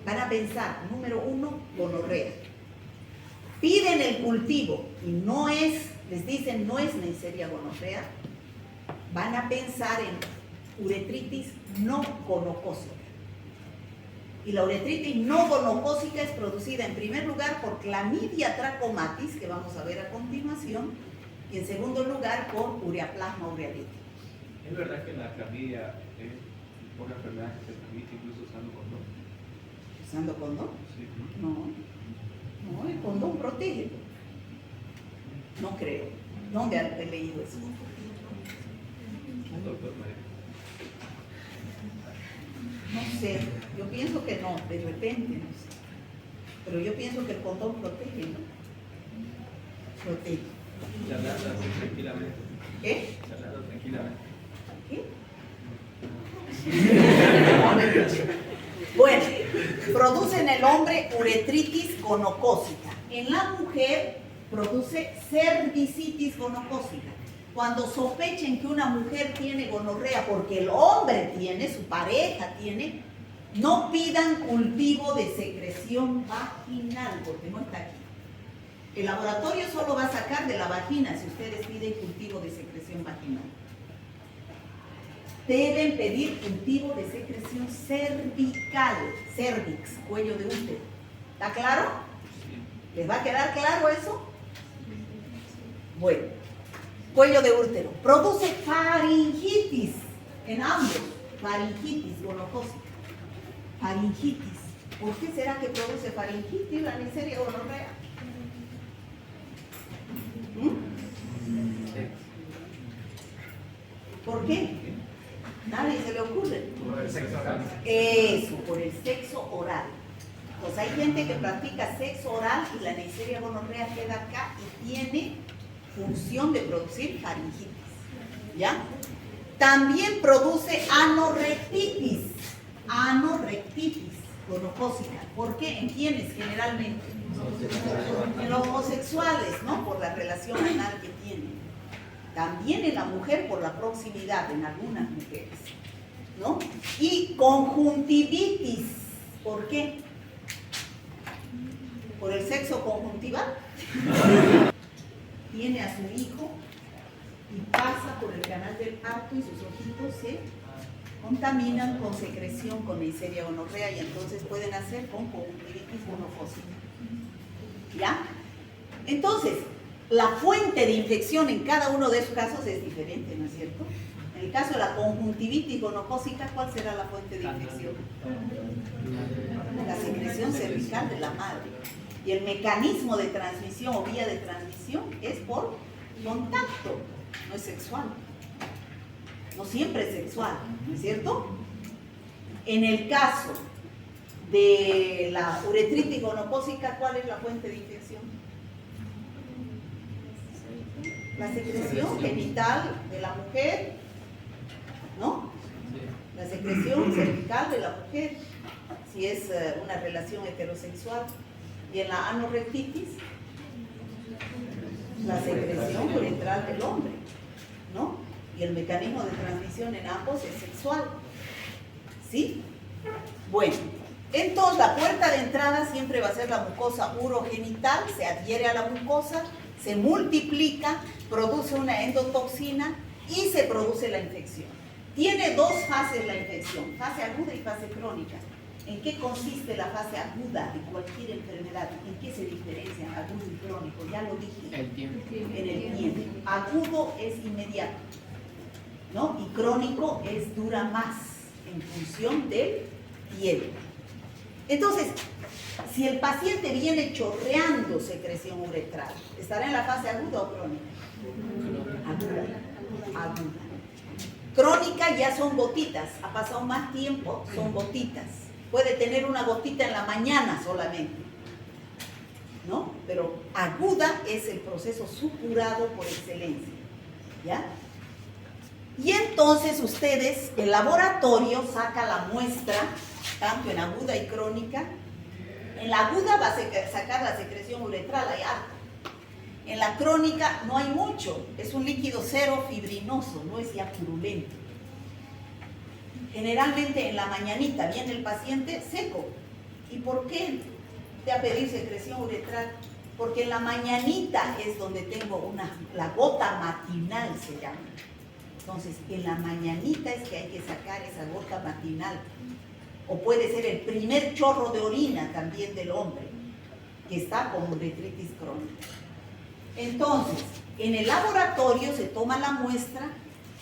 van a pensar, número 1, gonorrea. Piden el cultivo y no es, les dicen no es Neisseria gonorrea, van a pensar en uretritis no gonocócica. Y la uretritis no gonocócica es producida en primer lugar por Clamidia trachomatis, que vamos a ver a continuación, y en segundo lugar por Ureaplasma urealyticus. ¿Es verdad que la clamidia es una enfermedad que se transmite incluso usando condón? ¿Usando condón? Sí. No, el condón protege. No creo. ¿Dónde he leído eso? Doctor María. No sé, yo pienso que no, de repente, no sé. Pero yo pienso que el condón protege, ¿no? Protege. Charlando tranquilamente. ¿Qué? Charlando tranquilamente. ¿Qué? Bueno, produce en el hombre uretritis gonocócica. En la mujer produce cervicitis gonocócica. Cuando sospechen que una mujer tiene gonorrea porque el hombre tiene, su pareja tiene, no pidan cultivo de secreción vaginal porque no está aquí. El laboratorio solo va a sacar de la vagina si ustedes piden cultivo de secreción vaginal. Deben pedir cultivo de secreción cervical, cervix, cuello de útero. ¿Está claro? ¿Les va a quedar claro eso? Bueno, cuello de útero. Produce faringitis en ambos. Faringitis gonocócica. Faringitis. ¿Por qué será que produce faringitis la Neisseria gonorrea? ¿Por qué? Nadie se le ocurre. Por el sexo oral. Eso, por el sexo oral. Pues hay gente que practica sexo oral y la Neisseria gonorrea queda acá y tiene función de producir faringitis. ¿Ya? También produce anorrectitis. Anorrectitis gonocócica. ¿Por qué? ¿En quiénes generalmente? En los homosexuales, ¿no? Por la relación anal que tienen. También en la mujer por la proximidad, en algunas mujeres, ¿no? Y conjuntivitis. ¿Por qué? ¿Por el sexo conjuntival? Tiene a su hijo y pasa por el canal del parto y sus ojitos se contaminan con secreción con Neisseria gonorrea y entonces pueden hacer con conjuntivitis gonocócica. ¿Ya? Entonces, la fuente de infección en cada uno de esos casos es diferente, ¿no es cierto? En el caso de la conjuntivitis gonocócica, ¿cuál será la fuente de infección? La secreción cervical de la madre. Y el mecanismo de transmisión o vía de transmisión es por contacto, no es sexual. No siempre es sexual, ¿no es cierto? En el caso de la uretritis gonocócica, ¿cuál es la fuente de infección? La secreción genital de la mujer, ¿no? La secreción cervical de la mujer, si es una relación heterosexual. Y en la anorrectitis, la secreción uretral del hombre, ¿no? Y el mecanismo de transmisión en ambos es sexual. ¿Sí? Bueno, entonces la puerta de entrada siempre va a ser la mucosa urogenital, se adhiere a la mucosa, se multiplica, produce una endotoxina y se produce la infección. Tiene dos fases la infección, fase aguda y fase crónica. ¿En qué consiste la fase aguda de cualquier enfermedad? ¿En qué se diferencian agudo y crónico? Ya lo dije. El tiempo. En el tiempo. Agudo es inmediato, ¿no? Y crónico dura más en función del tiempo. Entonces, si el paciente viene chorreando secreción uretral, ¿estará en la fase aguda o crónica? Aguda. Crónica ya son gotitas, ha pasado más tiempo, son gotitas. Puede tener una gotita en la mañana solamente, ¿no? Pero aguda es el proceso supurado por excelencia, ¿ya? Y entonces ustedes, el laboratorio saca la muestra, tanto en aguda y crónica. En la aguda va a sacar la secreción uretral, hay harto. En la crónica no hay mucho, es un líquido cero fibrinoso, no es ya purulento. Generalmente en la mañanita viene el paciente seco. ¿Y por qué te va a pedir secreción uretral? Porque en la mañanita es donde tengo la gota matinal se llama. Entonces, en la mañanita es que hay que sacar esa gota matinal. O puede ser el primer chorro de orina también del hombre, que está con uretritis crónica. Entonces, en el laboratorio se toma la muestra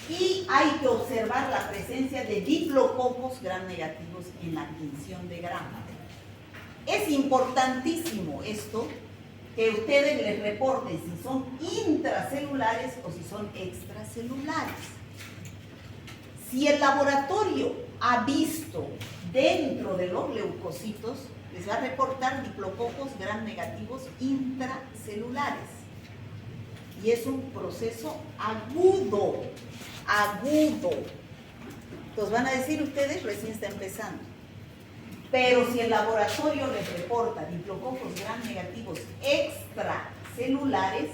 y hay que observar la presencia de diplococos gram negativos en la tinción de Gram. Es importantísimo esto, que ustedes les reporten si son intracelulares o si son extracelulares. Si el laboratorio ha visto dentro de los leucocitos, les va a reportar diplococos gram negativos intracelulares. Y es un proceso agudo. Entonces van a decir ustedes, recién está empezando. Pero si el laboratorio les reporta diplococos gram negativos extracelulares,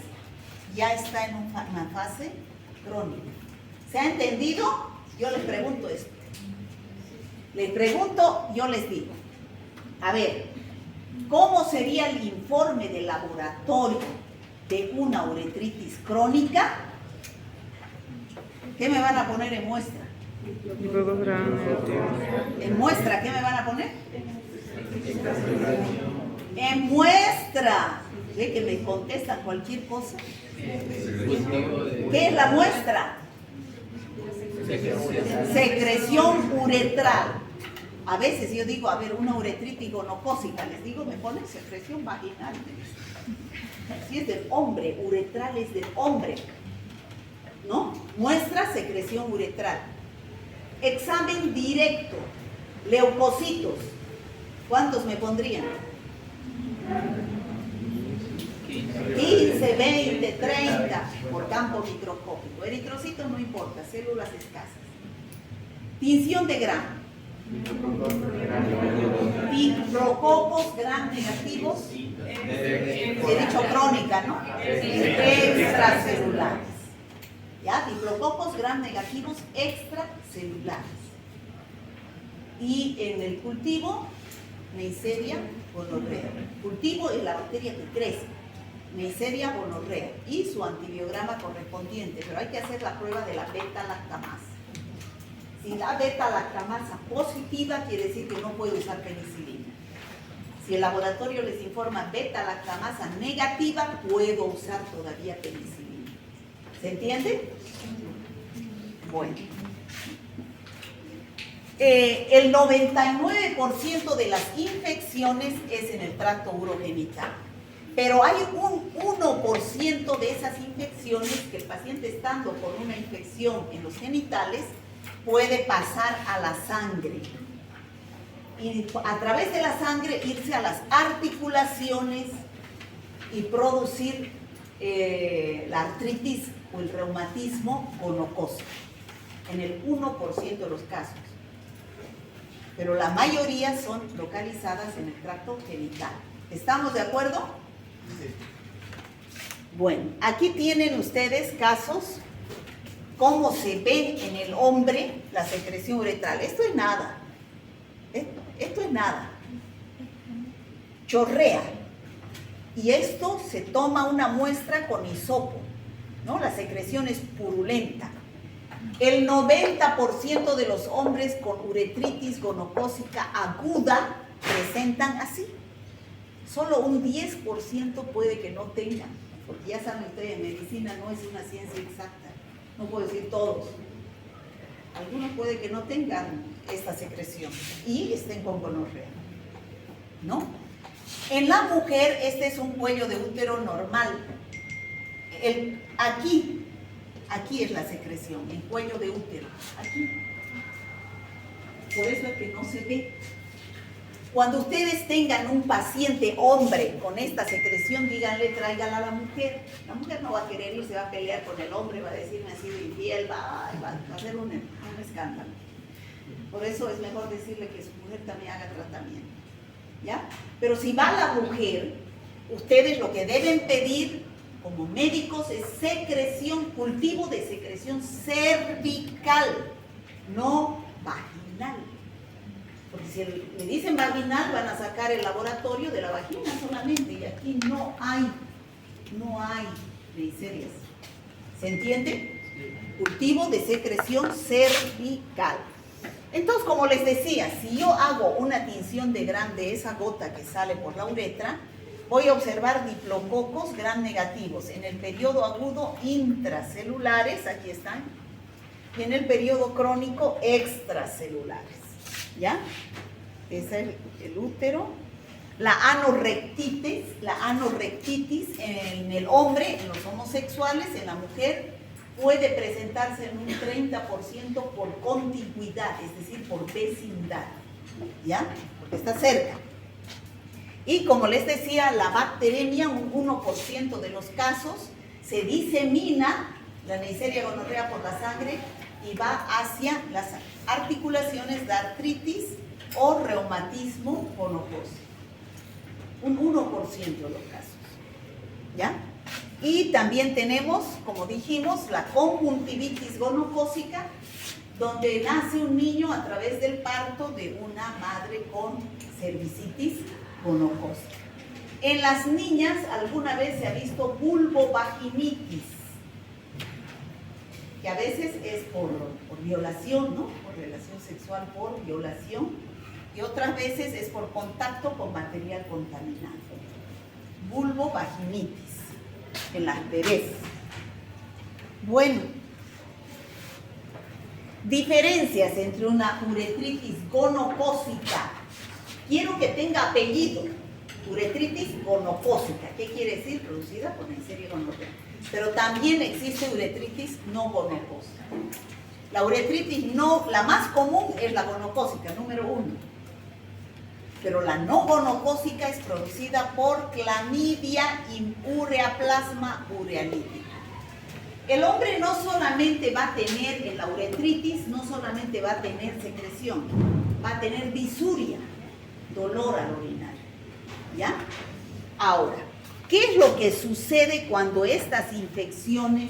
ya está en una fase crónica. ¿Se ha entendido? Yo les pregunto esto. Les pregunto, yo les digo. A ver, ¿cómo sería el informe de laboratorio de una uretritis crónica? ¿Qué me van a poner en muestra? ¿En muestra qué me van a poner? En muestra. ¿Ve que me contestan cualquier cosa? ¿Qué es la muestra? Secreción uretral. A veces yo digo, a ver, una uretritis gonocócica, les digo, me ponen secreción vaginal. Si es del hombre, uretral es del hombre, ¿no? Muestra secreción uretral. Examen directo, leucocitos. ¿Cuántos me pondrían? 15, 20, 30 por campo microscópico. Eritrocitos no importa, células escasas. Tinción de Gram. Diplococos gram negativos. He dicho crónica, ¿no? Extracelulares. ¿Ya? Diplococos gram negativos extracelulares. Y en el cultivo, Neisseria gonorrea. Cultivo es la bacteria que crece. Neisseria gonorrea. Y su antibiograma correspondiente. Pero hay que hacer la prueba de la beta-lactamasa. Si da beta-lactamasa positiva, quiere decir que no puede usar penicilina. Si el laboratorio les informa beta-lactamasa negativa, puedo usar todavía penicilina. ¿Se entiende? Bueno. El 99% de las infecciones es en el tracto urogenital. Pero hay un 1% de esas infecciones que el paciente estando con una infección en los genitales puede pasar a la sangre. Y a través de la sangre irse a las articulaciones y producir la artritis o el reumatismo gonocócico, en el 1% de los casos. Pero la mayoría son localizadas en el tracto genital. ¿Estamos de acuerdo? Sí. Bueno, aquí tienen ustedes casos, cómo se ve en el hombre la secreción uretral. Esto es nada. Esto es nada. Chorrea. Y esto se toma una muestra con hisopo, ¿no? La secreción es purulenta. El 90% de los hombres con uretritis gonocócica aguda presentan así. Solo un 10% puede que no tengan, porque ya saben ustedes, medicina no es una ciencia exacta. No puedo decir todos. Algunos puede que no tengan esta secreción y estén con gonorrea, ¿no? En la mujer, este es un cuello de útero normal. Aquí es la secreción, el cuello de útero, aquí. Por eso es que no se ve. Cuando ustedes tengan un paciente hombre con esta secreción, díganle, tráigala a la mujer. La mujer no va a querer ir, se va a pelear con el hombre, va a decir, me ha sido infiel, va a hacer un escándalo. Por eso es mejor decirle que su mujer también haga tratamiento, ¿ya? Pero si va la mujer, ustedes lo que deben pedir como médicos es secreción, cultivo de secreción cervical, no vaginal. Porque si le dicen vaginal, van a sacar el laboratorio de la vagina solamente, y aquí no hay neiserias. ¿Se entiende? Cultivo de secreción cervical. Entonces, como les decía, si yo hago una tinción de Gram de esa gota que sale por la uretra, voy a observar diplococos gram negativos en el periodo agudo intracelulares, aquí están, y en el periodo crónico extracelulares. ¿Ya? Ese es el útero. La anorrectitis en el hombre, en los homosexuales, en la mujer, puede presentarse en un 30% por contigüidad, es decir, por vecindad, ¿ya? Porque está cerca. Y como les decía, la bacteremia, un 1% de los casos, se disemina la Neisseria gonorrea por la sangre y va hacia las articulaciones de artritis o reumatismo gonocócico. Un 1% de los casos, ¿ya? Y también tenemos, como dijimos, la conjuntivitis gonocócica, donde nace un niño a través del parto de una madre con cervicitis gonocócica. En las niñas alguna vez se ha visto vulvovaginitis, que a veces es por violación, ¿no? Por relación sexual por violación, y otras veces es por contacto con material contaminado. Vulvovaginitis en las bebés. Bueno, diferencias entre una uretritis gonocócica. Quiero que tenga apellido. Uretritis gonocócica. ¿Qué quiere decir? Producida por Neisseria gonorrea. Pero también existe uretritis no gonocócica. La uretritis no, la más común es la gonocócica, número 1. Pero la no gonocócica es producida por Clamidia y Ureaplasma urealítica. El hombre no solamente va a tener, en la uretritis, no solamente va a tener secreción, va a tener disuria, dolor al orinar, ¿ya? Ahora, ¿qué es lo que sucede cuando estas infecciones,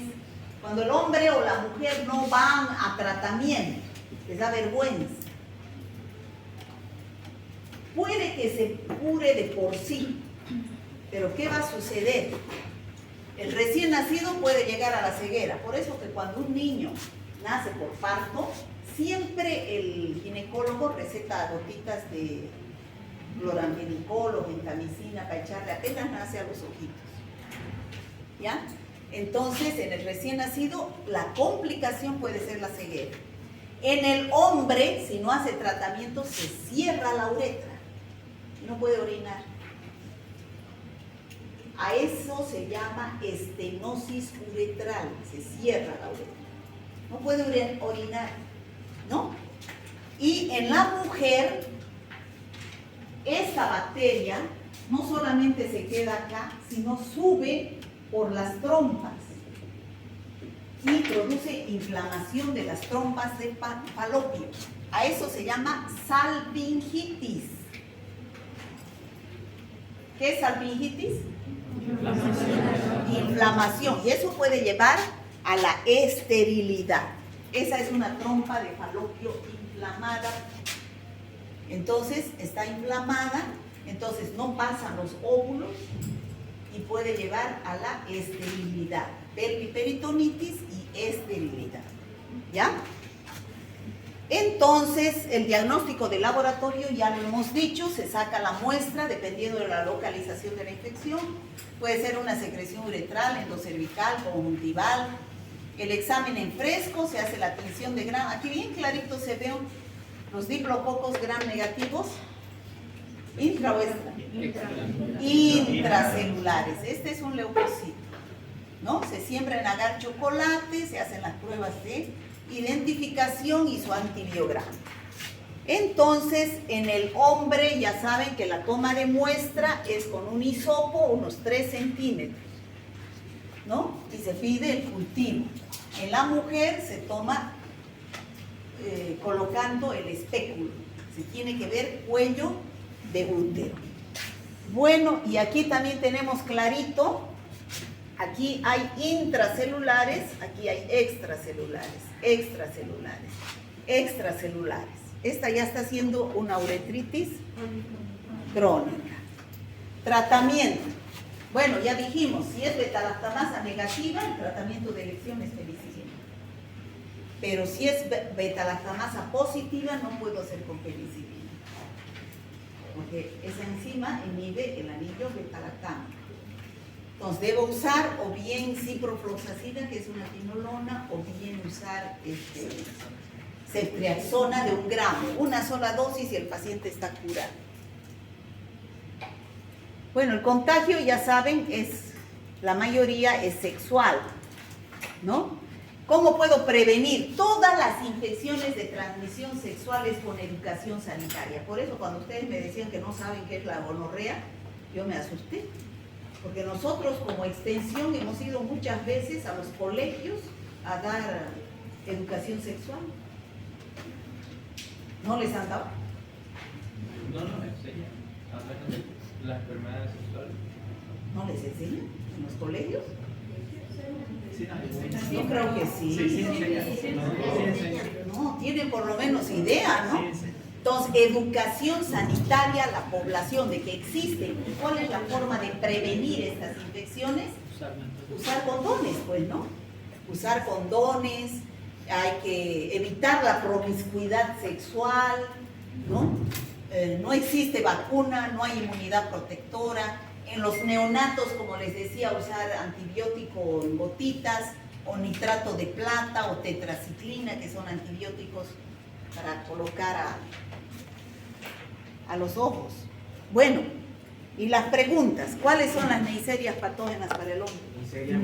cuando el hombre o la mujer no van a tratamiento? Les da vergüenza. Puede que se cure de por sí, pero ¿qué va a suceder? El recién nacido puede llegar a la ceguera. Por eso que cuando un niño nace por parto, siempre el ginecólogo receta gotitas de cloranfenicol o gentamicina para echarle apenas nace a los ojitos. ¿Ya? Entonces, en el recién nacido, la complicación puede ser la ceguera. En el hombre, si no hace tratamiento, se cierra la uretra y no puede orinar. A eso se llama estenosis uretral, se cierra la uretra. No puede orinar, ¿no? Y en la mujer, esta bacteria no solamente se queda acá, sino sube por las trompas y produce inflamación de las trompas de falopio. A eso se llama salpingitis. ¿Qué es salpingitis? Inflamación. Y eso puede llevar a la esterilidad. Esa es una trompa de falopio inflamada. Entonces está inflamada, entonces no pasan los óvulos y puede llevar a la esterilidad. Peritonitis y esterilidad. ¿Ya? Entonces, el diagnóstico de laboratorio, ya lo hemos dicho, se saca la muestra dependiendo de la localización de la infección. Puede ser una secreción uretral, endocervical, conjuntival. El examen en fresco, se hace la tinción de gram. Aquí bien clarito se ven los diplococos gram negativos. ¿Intra o extra? Intracelulares. Este es un leucocito, ¿no? Se siembra en agar chocolate, se hacen las pruebas de identificación y su antibiograma. Entonces, en el hombre ya saben que la toma de muestra es con un hisopo, unos 3 centímetros, ¿no? Y se pide el cultivo. En la mujer se toma colocando el espéculo. Se tiene que ver cuello de útero. Bueno, y aquí también tenemos clarito. Aquí hay intracelulares, aquí hay extracelulares, extracelulares, extracelulares. Esta ya está siendo una uretritis crónica. Tratamiento. Bueno, ya dijimos, si es beta-lactamasa negativa, el tratamiento de elección es penicilina. Pero si es beta-lactamasa positiva, no puedo hacer con penicilina. Porque esa enzima inhibe el anillo beta-lactámico. Entonces debo usar o bien ciprofloxacina, que es una quinolona, o bien usar ceftriaxona de 1 gramo, una sola dosis y el paciente está curado. Bueno, el contagio, ya saben, la mayoría es sexual, ¿no? ¿Cómo puedo prevenir todas las infecciones de transmisión sexuales con educación sanitaria? Por eso cuando ustedes me decían que no saben qué es la gonorrea, yo me asusté. Porque nosotros como extensión hemos ido muchas veces a los colegios a dar educación sexual. ¿No les han dado? No nos enseñan a hablar de las enfermedades sexuales. ¿No les enseñan en los colegios? Sí, nos enseñan. Yo creo que sí. Sí, enseñan. No, tienen por lo menos idea, ¿no? Entonces, educación sanitaria a la población de que existen y cuál es la forma de prevenir estas infecciones. Usar condones, pues, ¿no? Usar condones, hay que evitar la promiscuidad sexual, ¿no? No existe vacuna, no hay inmunidad protectora. En los neonatos, como les decía, usar antibiótico en gotitas, o nitrato de plata, o tetraciclina, que son antibióticos para colocar a los ojos. Bueno, y las preguntas, ¿cuáles son las neiserias patógenas para el hombre? Neisseria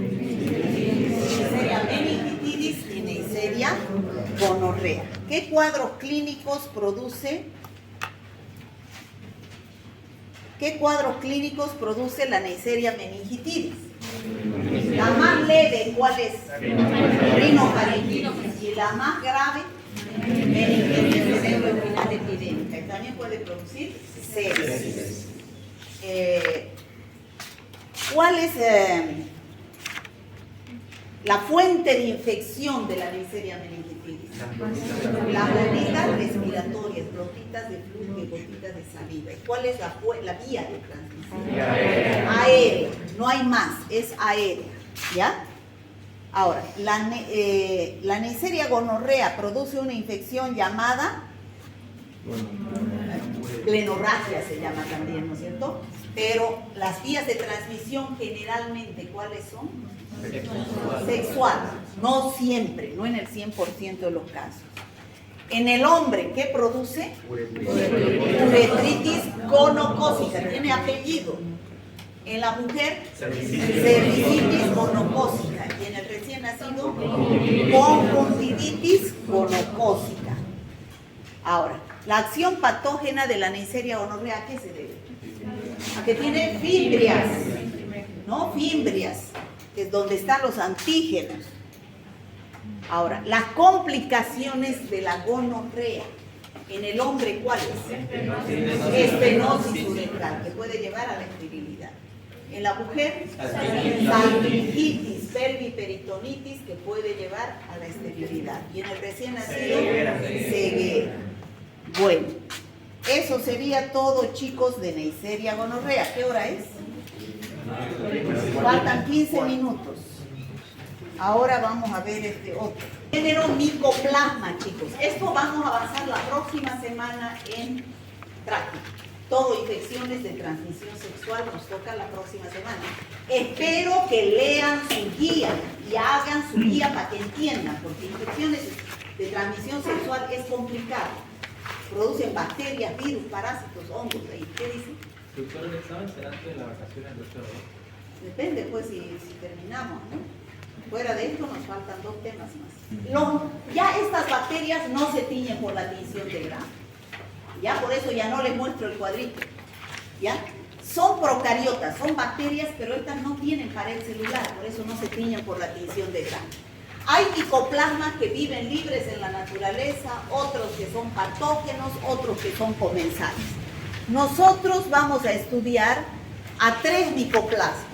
meningitidis y Neisseria gonorrea. ¿Qué cuadros clínicos produce? ¿Qué cuadros clínicos produce la Neisseria meningitidis? La más leve, ¿cuál es? Rinofaringitis. Y la más grave, meningitis cerebroespinal epidémica. Y también puede producir sepsis. ¿Cuál es la fuente de infección de la Neisseria meningitidis? Las gotitas respiratorias, gotitas de flujo y gotitas de saliva. ¿Y cuál es la vía de transmisión? Aérea, no hay más, es aérea, ¿ya? Ahora, la Neisseria gonorrea produce una infección llamada plenorragia, se llama también, ¿no es cierto? Pero las vías de transmisión generalmente, ¿cuáles son? Sexual, no siempre, no en el 100% de los casos. En el hombre, ¿qué produce? Uretritis gonocócica, tiene apellido. En la mujer, cervicitis gonocócica. Y en el recién nacido, conjuntivitis gonocócica. Ahora, la acción patógena de la Neisseria gonorrea, ¿a qué se debe? A que tiene fimbrias, ¿no? Fimbrias. es donde están los antígenos. Ahora, las complicaciones de la gonorrea en el hombre, ¿cuáles? Estenosis uretral, que puede llevar a la esterilidad. En la mujer, salpingitis, pelviperitonitis, que puede llevar a la esterilidad. Y en el recién nacido, ceguera. Bueno, eso sería todo, chicos, de Neisseria gonorrea. ¿Qué hora es? Faltan 15 minutos. Ahora vamos a ver este otro. Género micoplasma, chicos. Esto vamos a avanzar la próxima semana en práctica. Todo infecciones de transmisión sexual nos toca la próxima semana. Espero que lean su guía y hagan su guía para que entiendan, porque infecciones de transmisión sexual es complicado. Producen bacterias, virus, parásitos, hongos. ¿Qué dicen? Doctor, ¿el examen será antes de las vacaciones, doctor? Depende, pues, si terminamos, ¿no? Fuera de esto nos faltan 2 temas más. Ya estas bacterias no se tiñen por la tinción de grano. Ya por eso ya no les muestro el cuadrito. ¿Ya? Son procariotas, son bacterias, pero estas no tienen pared celular, por eso no se tiñen por la tinción de grano. Hay micoplasmas que viven libres en la naturaleza, otros que son patógenos, otros que son comensales. Nosotros vamos a estudiar a 3 micoplasmas.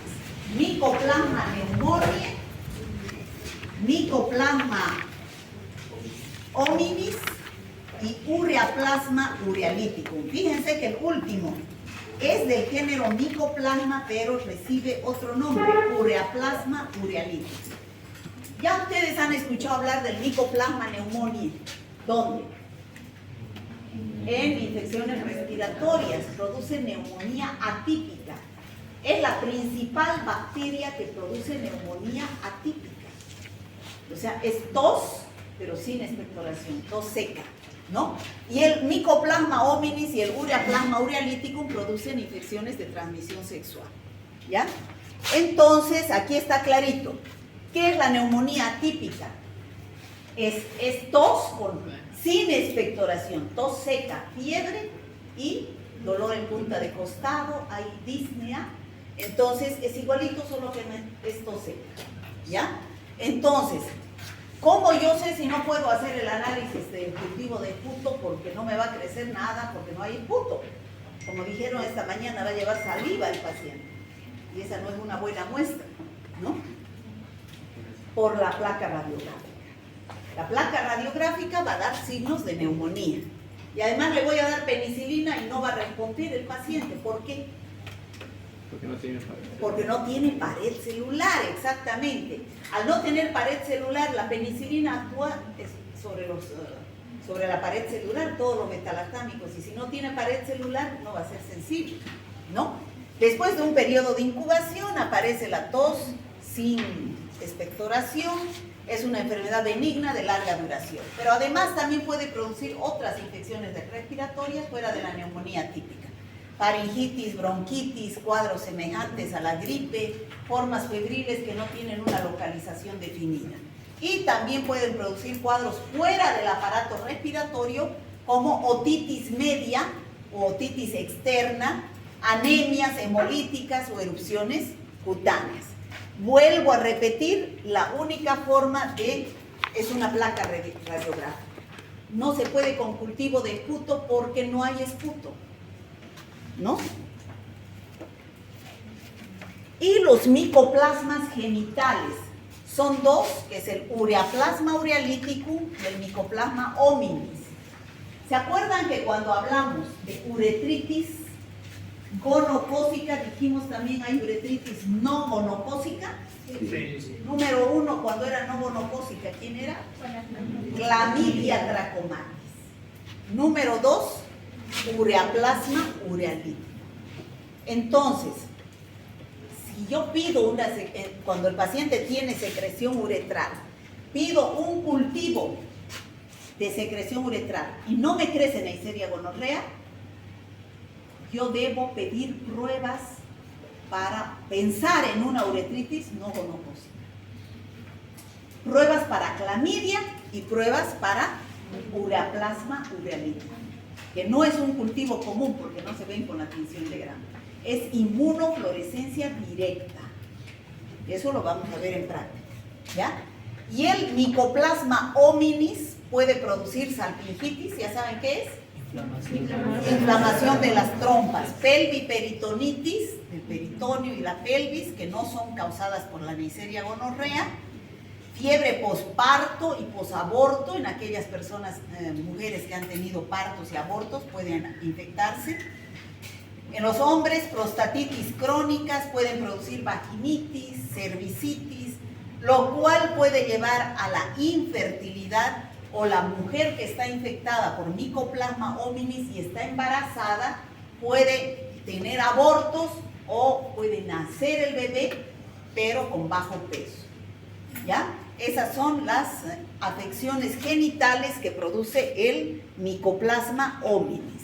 Micoplasma pneumoniae, Mycoplasma hominis y Ureaplasma urealyticum. Fíjense que el último es del género Mycoplasma, pero recibe otro nombre, Ureaplasma urealyticum. Ya ustedes han escuchado hablar del Mycoplasma pneumoniae. ¿Dónde? En infecciones respiratorias, produce neumonía atípica. Es la principal bacteria que produce neumonía atípica. O sea, es tos, pero sin expectoración, tos seca, ¿no? Y el Mycoplasma hominis y el Ureaplasma urealyticum producen infecciones de transmisión sexual, ¿ya? Entonces, aquí está clarito. ¿Qué es la neumonía atípica? Es tos sin expectoración, tos seca, fiebre y dolor en punta de costado, hay disnea. Entonces, es igualito, solo que es tos seca, ¿ya? Entonces, ¿cómo yo sé si no puedo hacer el análisis del cultivo de puto porque no me va a crecer nada, porque no hay puto? Como dijeron esta mañana, va a llevar saliva el paciente. Y esa no es una buena muestra, ¿no? Por la placa radiográfica. La placa radiográfica va a dar signos de neumonía. Y además le voy a dar penicilina y no va a responder el paciente. ¿Por qué? Porque no tiene pared celular, exactamente. Al no tener pared celular, la penicilina actúa sobre la pared celular, todos los metalactámicos, y si no tiene pared celular, no va a ser sensible, ¿no? Después de un periodo de incubación, aparece la tos sin expectoración, es una enfermedad benigna de larga duración, pero además también puede producir otras infecciones respiratorias fuera de la neumonía típica. Faringitis, bronquitis, cuadros semejantes a la gripe, formas febriles que no tienen una localización definida. Y también pueden producir cuadros fuera del aparato respiratorio como otitis media o otitis externa, anemias hemolíticas o erupciones cutáneas. Vuelvo a repetir, la única forma es una placa radiográfica. No se puede con cultivo de esputo porque no hay esputo, ¿no? Y los micoplasmas genitales son 2, que es el Ureaplasma urealyticum y el Mycoplasma hominis. ¿Se acuerdan que cuando hablamos de uretritis gonocócica dijimos también hay uretritis no gonocócica? Sí. Número 1, cuando era no gonocócica, ¿quién era? Clamidia trachomatis. Número 2, Ureaplasma urealyticum. Entonces, si yo pido cuando el paciente tiene secreción uretral, pido un cultivo de secreción uretral y no me crece Neisseria gonorrea, yo debo pedir pruebas para pensar en una uretritis no gonocócica. Pruebas para clamidia y pruebas para Ureaplasma urealyticum, que no es un cultivo común porque no se ven con la tinción de grano. Es inmunofluorescencia directa. ¿Ok? Eso lo vamos a ver en práctica, ¿ya? Y el Mycoplasma hominis puede producir salpingitis, ¿ya saben qué es? Inflamación de las trompas, pelviperitonitis, el peritoneo y la pelvis, que no son causadas por la Neisseria gonorrea, fiebre posparto y posaborto en aquellas personas, mujeres que han tenido partos y abortos, pueden infectarse. En los hombres, prostatitis crónicas, pueden producir vaginitis, cervicitis, lo cual puede llevar a la infertilidad, o la mujer que está infectada por Mycoplasma hominis y está embarazada puede tener abortos o puede nacer el bebé, pero con bajo peso, ¿ya? Esas son las afecciones genitales que produce el Mycoplasma hominis.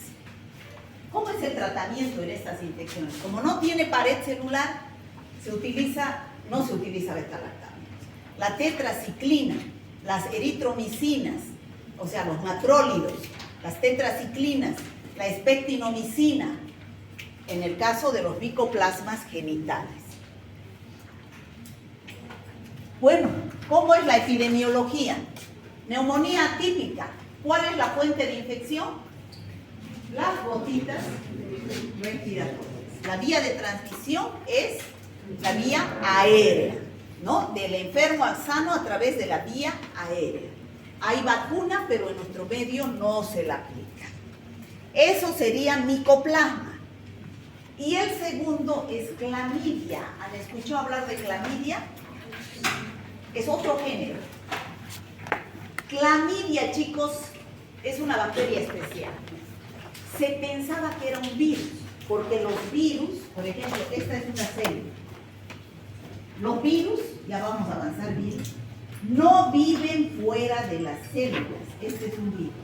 ¿Cómo es el tratamiento en estas infecciones? Como no tiene pared celular, no se utiliza beta-lactaminos. La tetraciclina, las eritromicinas, o sea, los macrólidos, las tetraciclinas, la espectinomicina, en el caso de los micoplasmas genitales. Bueno, ¿cómo es la epidemiología? Neumonía atípica. ¿Cuál es la fuente de infección? Las gotitas respiratorias. La vía de transmisión es la vía aérea, ¿no? Del enfermo al sano a través de la vía aérea. Hay vacuna, pero en nuestro medio no se la aplica. Eso sería micoplasma. Y el segundo es clamidia. ¿Han escuchado hablar de clamidia? Es otro género. Clamidia, chicos, es una bacteria especial. Se pensaba que era un virus, porque los virus, por ejemplo, esta es una célula. Los virus, ya vamos a avanzar bien, no viven fuera de las células. Este es un virus.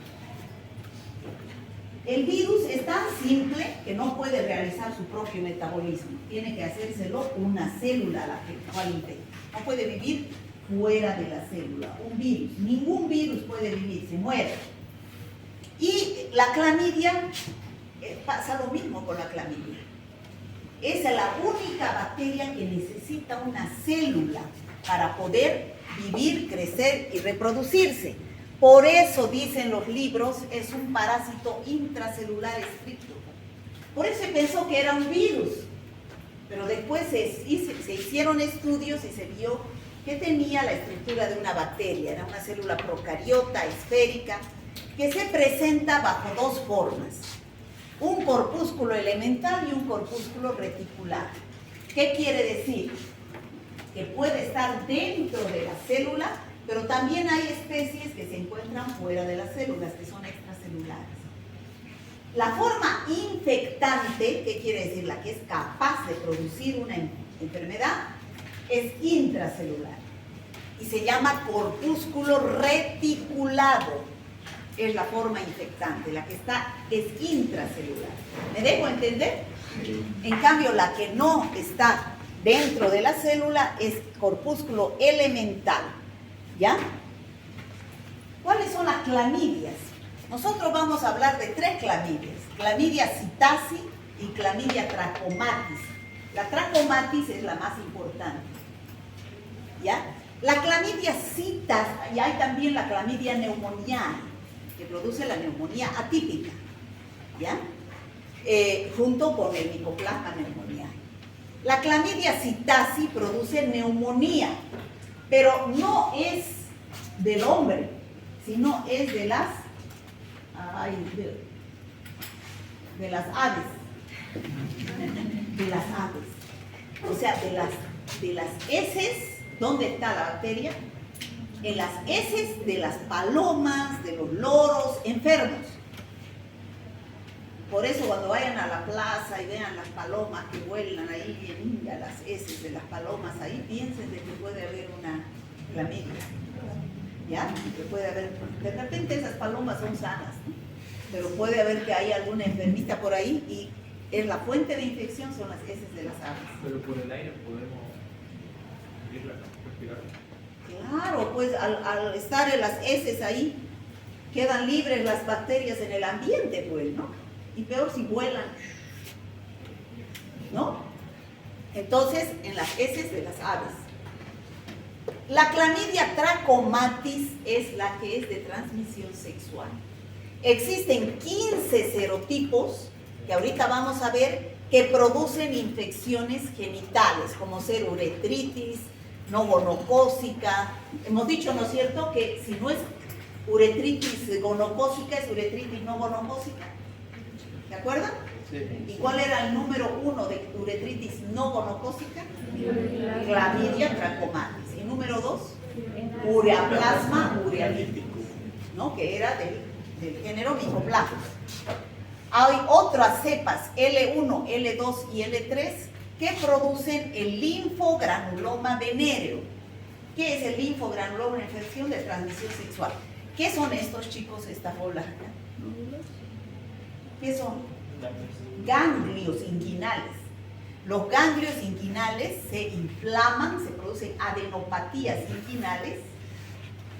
El virus es tan simple que no puede realizar su propio metabolismo. Tiene que hacérselo una célula a la cual infecta. No puede vivir fuera de la célula. Un virus, ningún virus puede vivir, se muere. Y la clamidia, pasa lo mismo con la clamidia. Es la única bacteria que necesita una célula para poder vivir, crecer y reproducirse. Por eso dicen los libros, es un parásito intracelular estricto. Por eso se pensó que era un virus. Pero después se hicieron estudios y se vio que tenía la estructura de una bacteria. Era una célula procariota, esférica, que se presenta bajo dos formas. Un corpúsculo elemental y un corpúsculo reticular. ¿Qué quiere decir? Que puede estar dentro de la célula, pero también hay especies que se encuentran fuera de las células, que son extracelulares. La forma infectante, ¿qué quiere decir? La que es capaz de producir una enfermedad, es intracelular. Y se llama corpúsculo reticulado. Es la forma infectante, la que es intracelular. ¿Me dejo entender? En cambio, la que no está dentro de la célula es corpúsculo elemental. ¿Ya? ¿Cuáles son las clamidias? Nosotros vamos a hablar de tres clamidias. Clamidia psittacea y clamidia trachomatis. La trachomatis es la más importante. ¿Ya? La clamidia psittacea, y hay también la clamidia pneumoniae, que produce la neumonía atípica, ¿ya? Junto con el Mycoplasma pneumoniae. La clamidia psittacea produce neumonía, pero no es del hombre, sino es de las aves. De las aves. O sea, de las heces. ¿Dónde está la bacteria? En las heces de las palomas, de los loros enfermos. Por eso cuando vayan a la plaza y vean las palomas que vuelan ahí, bien, las heces de las palomas ahí, piensen de que puede haber una clamidia. ¿Ya? Que puede haber, de repente esas palomas son sanas, ¿no? Pero puede haber que haya alguna enfermita por ahí y es la fuente de infección son las heces de las aves. Pero por el aire podemos respirar. Claro, pues al estar en las heces ahí, quedan libres las bacterias en el ambiente, pues, ¿no? Y peor si vuelan, ¿no? Entonces, en las heces de las aves. La clamidia trachomatis es la que es de transmisión sexual. Existen 15 serotipos que ahorita vamos a ver que producen infecciones genitales, como ser uretritis, no gonocócica. Hemos dicho, ¿no es cierto?, que si no es uretritis gonocócica, es uretritis no gonocócica. ¿De acuerdo? Sí. ¿Y cuál era el número 1 de uretritis no gonocócica? Clamidia trachomatis. ¿Y número 2? Ureaplasma urealyticus, ¿no?, que era del género Mycoplasma. Hay otras cepas, L1, L2 y L3, que producen el linfogranuloma venéreo. ¿Qué es el linfogranuloma? Una infección de transmisión sexual. ¿Qué son estos, chicos, estas bolas acá? ¿Qué son? Ganglios inguinales. Los ganglios inguinales se inflaman, se producen adenopatías inguinales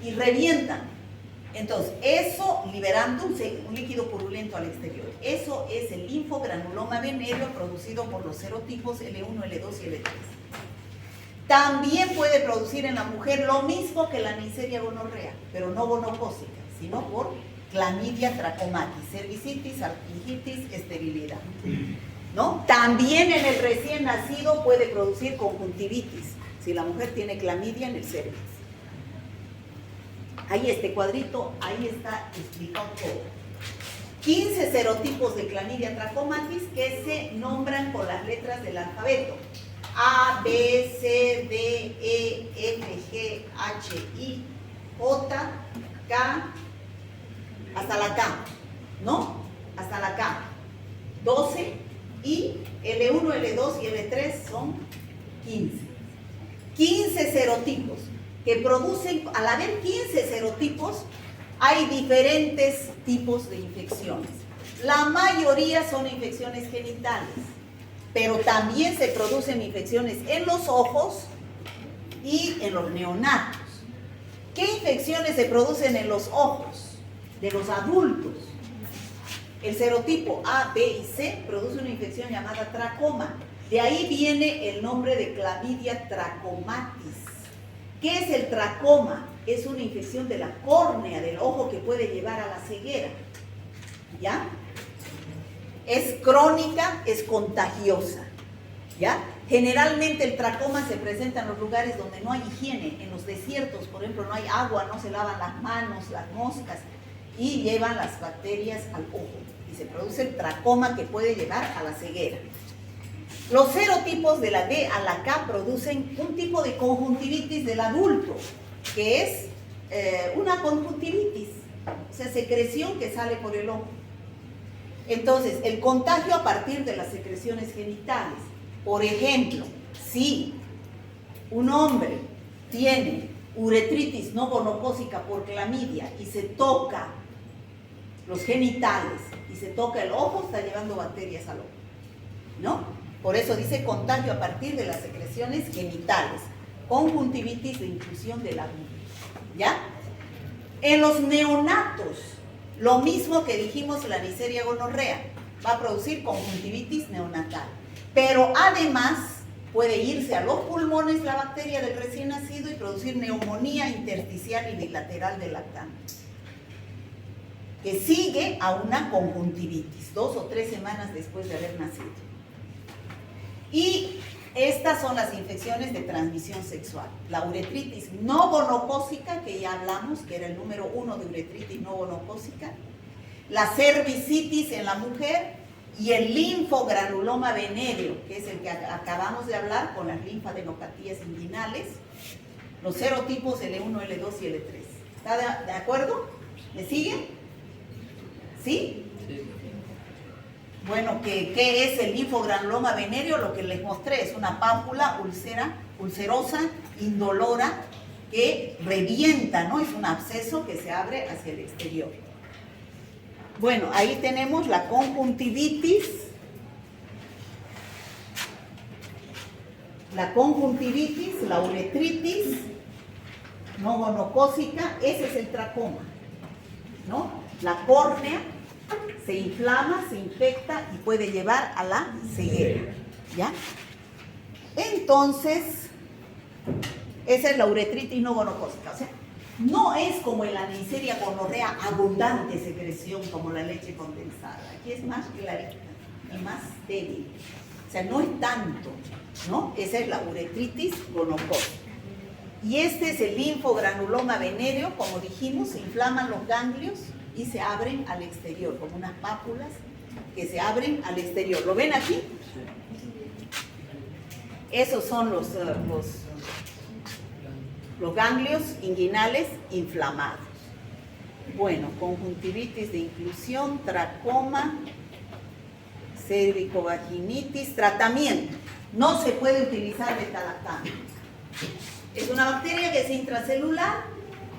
y revientan. Entonces, eso liberando un líquido purulento al exterior. Eso es el linfogranuloma venéreo producido por los serotipos L1, L2 y L3. También puede producir en la mujer lo mismo que la Neisseria gonorrea, pero no gonocócica, sino por clamidia trachomatis, cervicitis, salpingitis, esterilidad, ¿no? También en el recién nacido puede producir conjuntivitis, si la mujer tiene clamidia en el cervix. Ahí este cuadrito, ahí está explicado todo. 15 serotipos de clamidia trachomatis que se nombran con las letras del alfabeto. A, B, C, D, E, F, G, H, I, J, K, hasta la K, ¿no? Hasta la K. 12 y L1, L2 y L3 son 15. 15 serotipos que producen, al haber 15 serotipos, hay diferentes tipos de infecciones. La mayoría son infecciones genitales, pero también se producen infecciones en los ojos y en los neonatos. ¿Qué infecciones se producen en los ojos de los adultos? El serotipo A, B y C produce una infección llamada tracoma. De ahí viene el nombre de clamidia trachomatis. ¿Qué es el tracoma? Es una infección de la córnea del ojo que puede llevar a la ceguera. ¿Ya? Es crónica, es contagiosa. ¿Ya? Generalmente el tracoma se presenta en los lugares donde no hay higiene, en los desiertos, por ejemplo, no hay agua, no se lavan las manos, las moscas, y llevan las bacterias al ojo. Y se produce el tracoma que puede llevar a la ceguera. Los serotipos de la D a la K producen un tipo de conjuntivitis del adulto, que es una conjuntivitis, o sea, secreción que sale por el ojo. Entonces, el contagio a partir de las secreciones genitales. Por ejemplo, si un hombre tiene uretritis no gonocócica por clamidia y se toca los genitales y se toca el ojo, está llevando bacterias al ojo, ¿no? Por eso dice contagio a partir de las secreciones genitales, conjuntivitis de inclusión del adulto, ¿ya? En los neonatos, lo mismo que dijimos la Neisseria gonorrea, va a producir conjuntivitis neonatal, pero además puede irse a los pulmones la bacteria del recién nacido y producir neumonía intersticial y bilateral del lactante, que sigue a una conjuntivitis 2 o 3 semanas después de haber nacido. Y estas son las infecciones de transmisión sexual. La uretritis no gonocócica, que ya hablamos, que era el número 1 de uretritis no gonocócica. La cervicitis en la mujer y el linfogranuloma venéreo, que es el que acabamos de hablar con las linfadenopatías inguinales. Los serotipos L1, L2 y L3. ¿Está de acuerdo? ¿Me siguen? ¿Sí? Sí. Bueno, ¿qué es el linfogranuloma venéreo? Lo que les mostré es una pápula ulcerosa, indolora, que revienta, ¿no? Es un absceso que se abre hacia el exterior. Bueno, ahí tenemos la conjuntivitis. La uretritis no gonocócica, ese es el tracoma, ¿no? La córnea se inflama, se infecta y puede llevar a la ceguera, ¿ya? Entonces, Esa es la uretritis no gonocócica. O sea, no es como en la Neisseria gonorrea abundante secreción como la leche condensada. Aquí es más clarita y más débil. O sea, no es tanto, ¿no? Esa es la uretritis gonocócica. Y este es el linfogranuloma venéreo, como dijimos, se inflaman los ganglios y se abren al exterior, como unas pápulas que se abren al exterior. ¿Lo ven aquí? Esos son los ganglios inguinales inflamados. Bueno, conjuntivitis de inclusión, tracoma, cervicovaginitis, tratamiento. No se puede utilizar beta-lactam. Es una bacteria que es intracelular,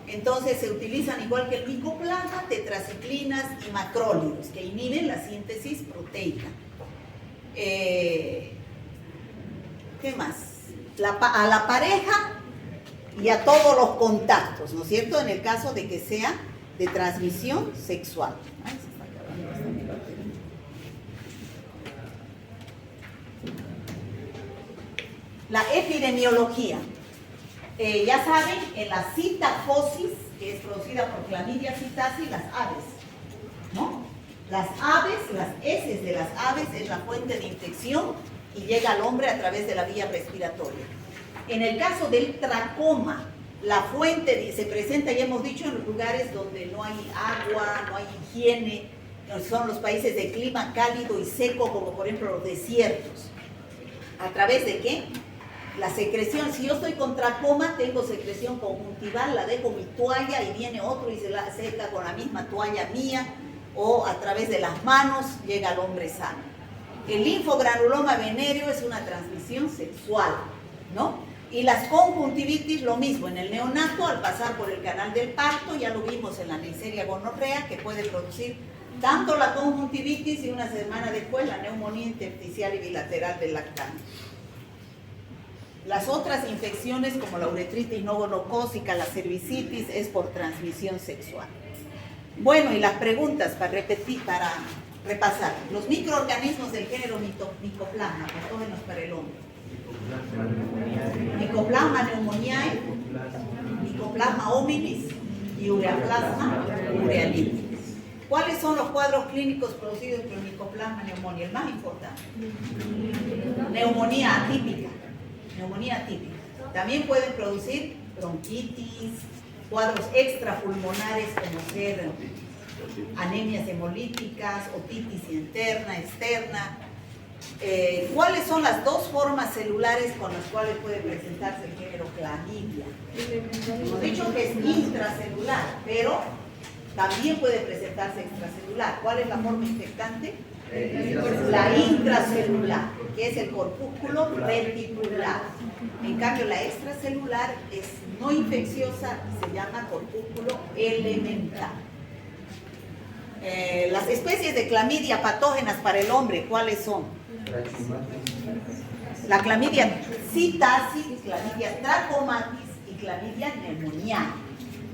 entonces se utilizan igual que el micoplasma, tetraciclinas y macrólidos que inhiben la síntesis proteica. ¿Qué más? A la pareja y a todos los contactos, ¿no es cierto? En el caso de que sea de transmisión sexual. Ay, se está acabando esta mi batería. La epidemiología. Ya saben, en la citafosis, que es producida por Clamidia psittaci, las aves, ¿no? Las aves, las heces de las aves es la fuente de infección y llega al hombre a través de la vía respiratoria. En el caso del tracoma, la fuente se presenta, ya hemos dicho, en los lugares donde no hay agua, no hay higiene, son los países de clima cálido y seco, como por ejemplo los desiertos. ¿A través de qué? La secreción. Si yo estoy con tracoma, tengo secreción conjuntival, la dejo mi toalla y viene otro y se la seca con la misma toalla mía, o a través de las manos llega al hombre sano. El linfogranuloma venéreo es una transmisión sexual, ¿no? Y las conjuntivitis lo mismo, en el neonato al pasar por el canal del parto, ya lo vimos en la Neisseria gonorrea, que puede producir tanto la conjuntivitis y una semana después la neumonía intersticial y bilateral del lactante. Las otras infecciones como la uretritis no gonocócica, la cervicitis, es por transmisión sexual. Bueno, y las preguntas para repetir, para repasar. Los microorganismos del género Mycoplasma, patógenos para el hombre. Mycoplasma pneumoniae, Mycoplasma hominis y Ureaplasma ureanitis. ¿Cuáles son los cuadros clínicos producidos por el Mycoplasma pneumoniae? El más importante. Neumonía atípica. Neumonía atípica. También pueden producir bronquitis, cuadros extrapulmonares como ser anemias hemolíticas, otitis interna, externa. ¿Cuáles son las dos formas celulares con las cuales puede presentarse el género clamidia? Hemos dicho que es intracelular, pero también puede presentarse extracelular. ¿Cuál es la forma infectante? La intracelular, que es el corpúsculo reticular. En cambio, la extracelular es no infecciosa y se llama corpúsculo elemental. Las especies de clamidia patógenas para el hombre, ¿cuáles son? La clamidia psittaci, clamidia trachomatis y clamidia pneumoniae,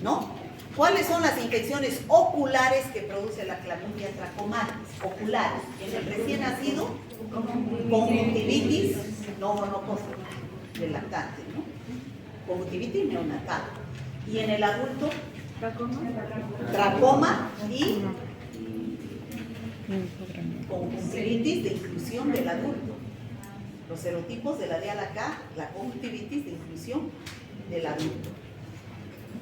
¿no? ¿Cuáles son las infecciones oculares que produce la clamidia trachomatis? Oculares. En el recién nacido, conjuntivitis no gonocócica del lactante, ¿no? Conjuntivitis neonatal. Y en el adulto, tracoma y conjuntivitis de inclusión del adulto. Los serotipos de la D a la K, la conjuntivitis de inclusión del adulto.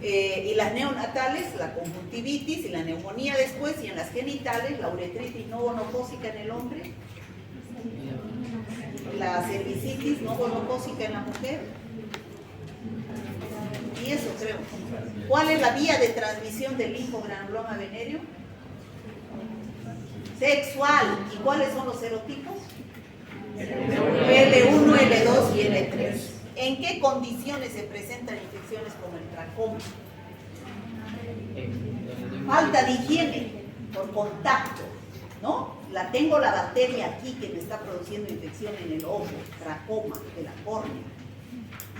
Y las neonatales, la conjuntivitis y la neumonía después, y en las genitales, la uretritis no gonocócica en el hombre, la cervicitis no gonocócica en la mujer, y eso creo. ¿Cuál es la vía de transmisión del linfogranuloma venéreo? Sexual. ¿Y cuáles son los serotipos? L1, L2 y L3. ¿En qué condiciones se presentan infecciones como el tracoma? Falta de higiene por contacto, ¿no? Tengo la bacteria aquí que me está produciendo infección en el ojo, tracoma de la córnea.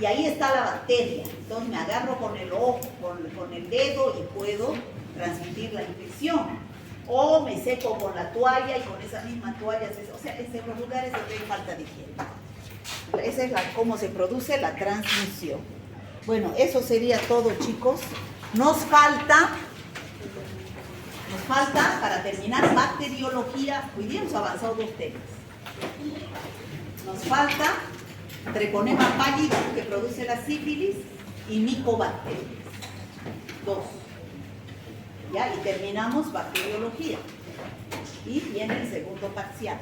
Y ahí está la bacteria. Entonces me agarro con el ojo, con el dedo y puedo transmitir la infección. O me seco con la toalla y con esa misma toalla, o sea, en los lugares donde hay falta de higiene. Esa es cómo se produce la transmisión. Bueno, eso sería todo, chicos. Nos falta, para terminar, bacteriología. Hoy día hemos avanzado 2 temas. Nos falta treponema pálido, que produce la sífilis, y micobacterias. 2. Ya, y terminamos bacteriología. Y viene el segundo parcial.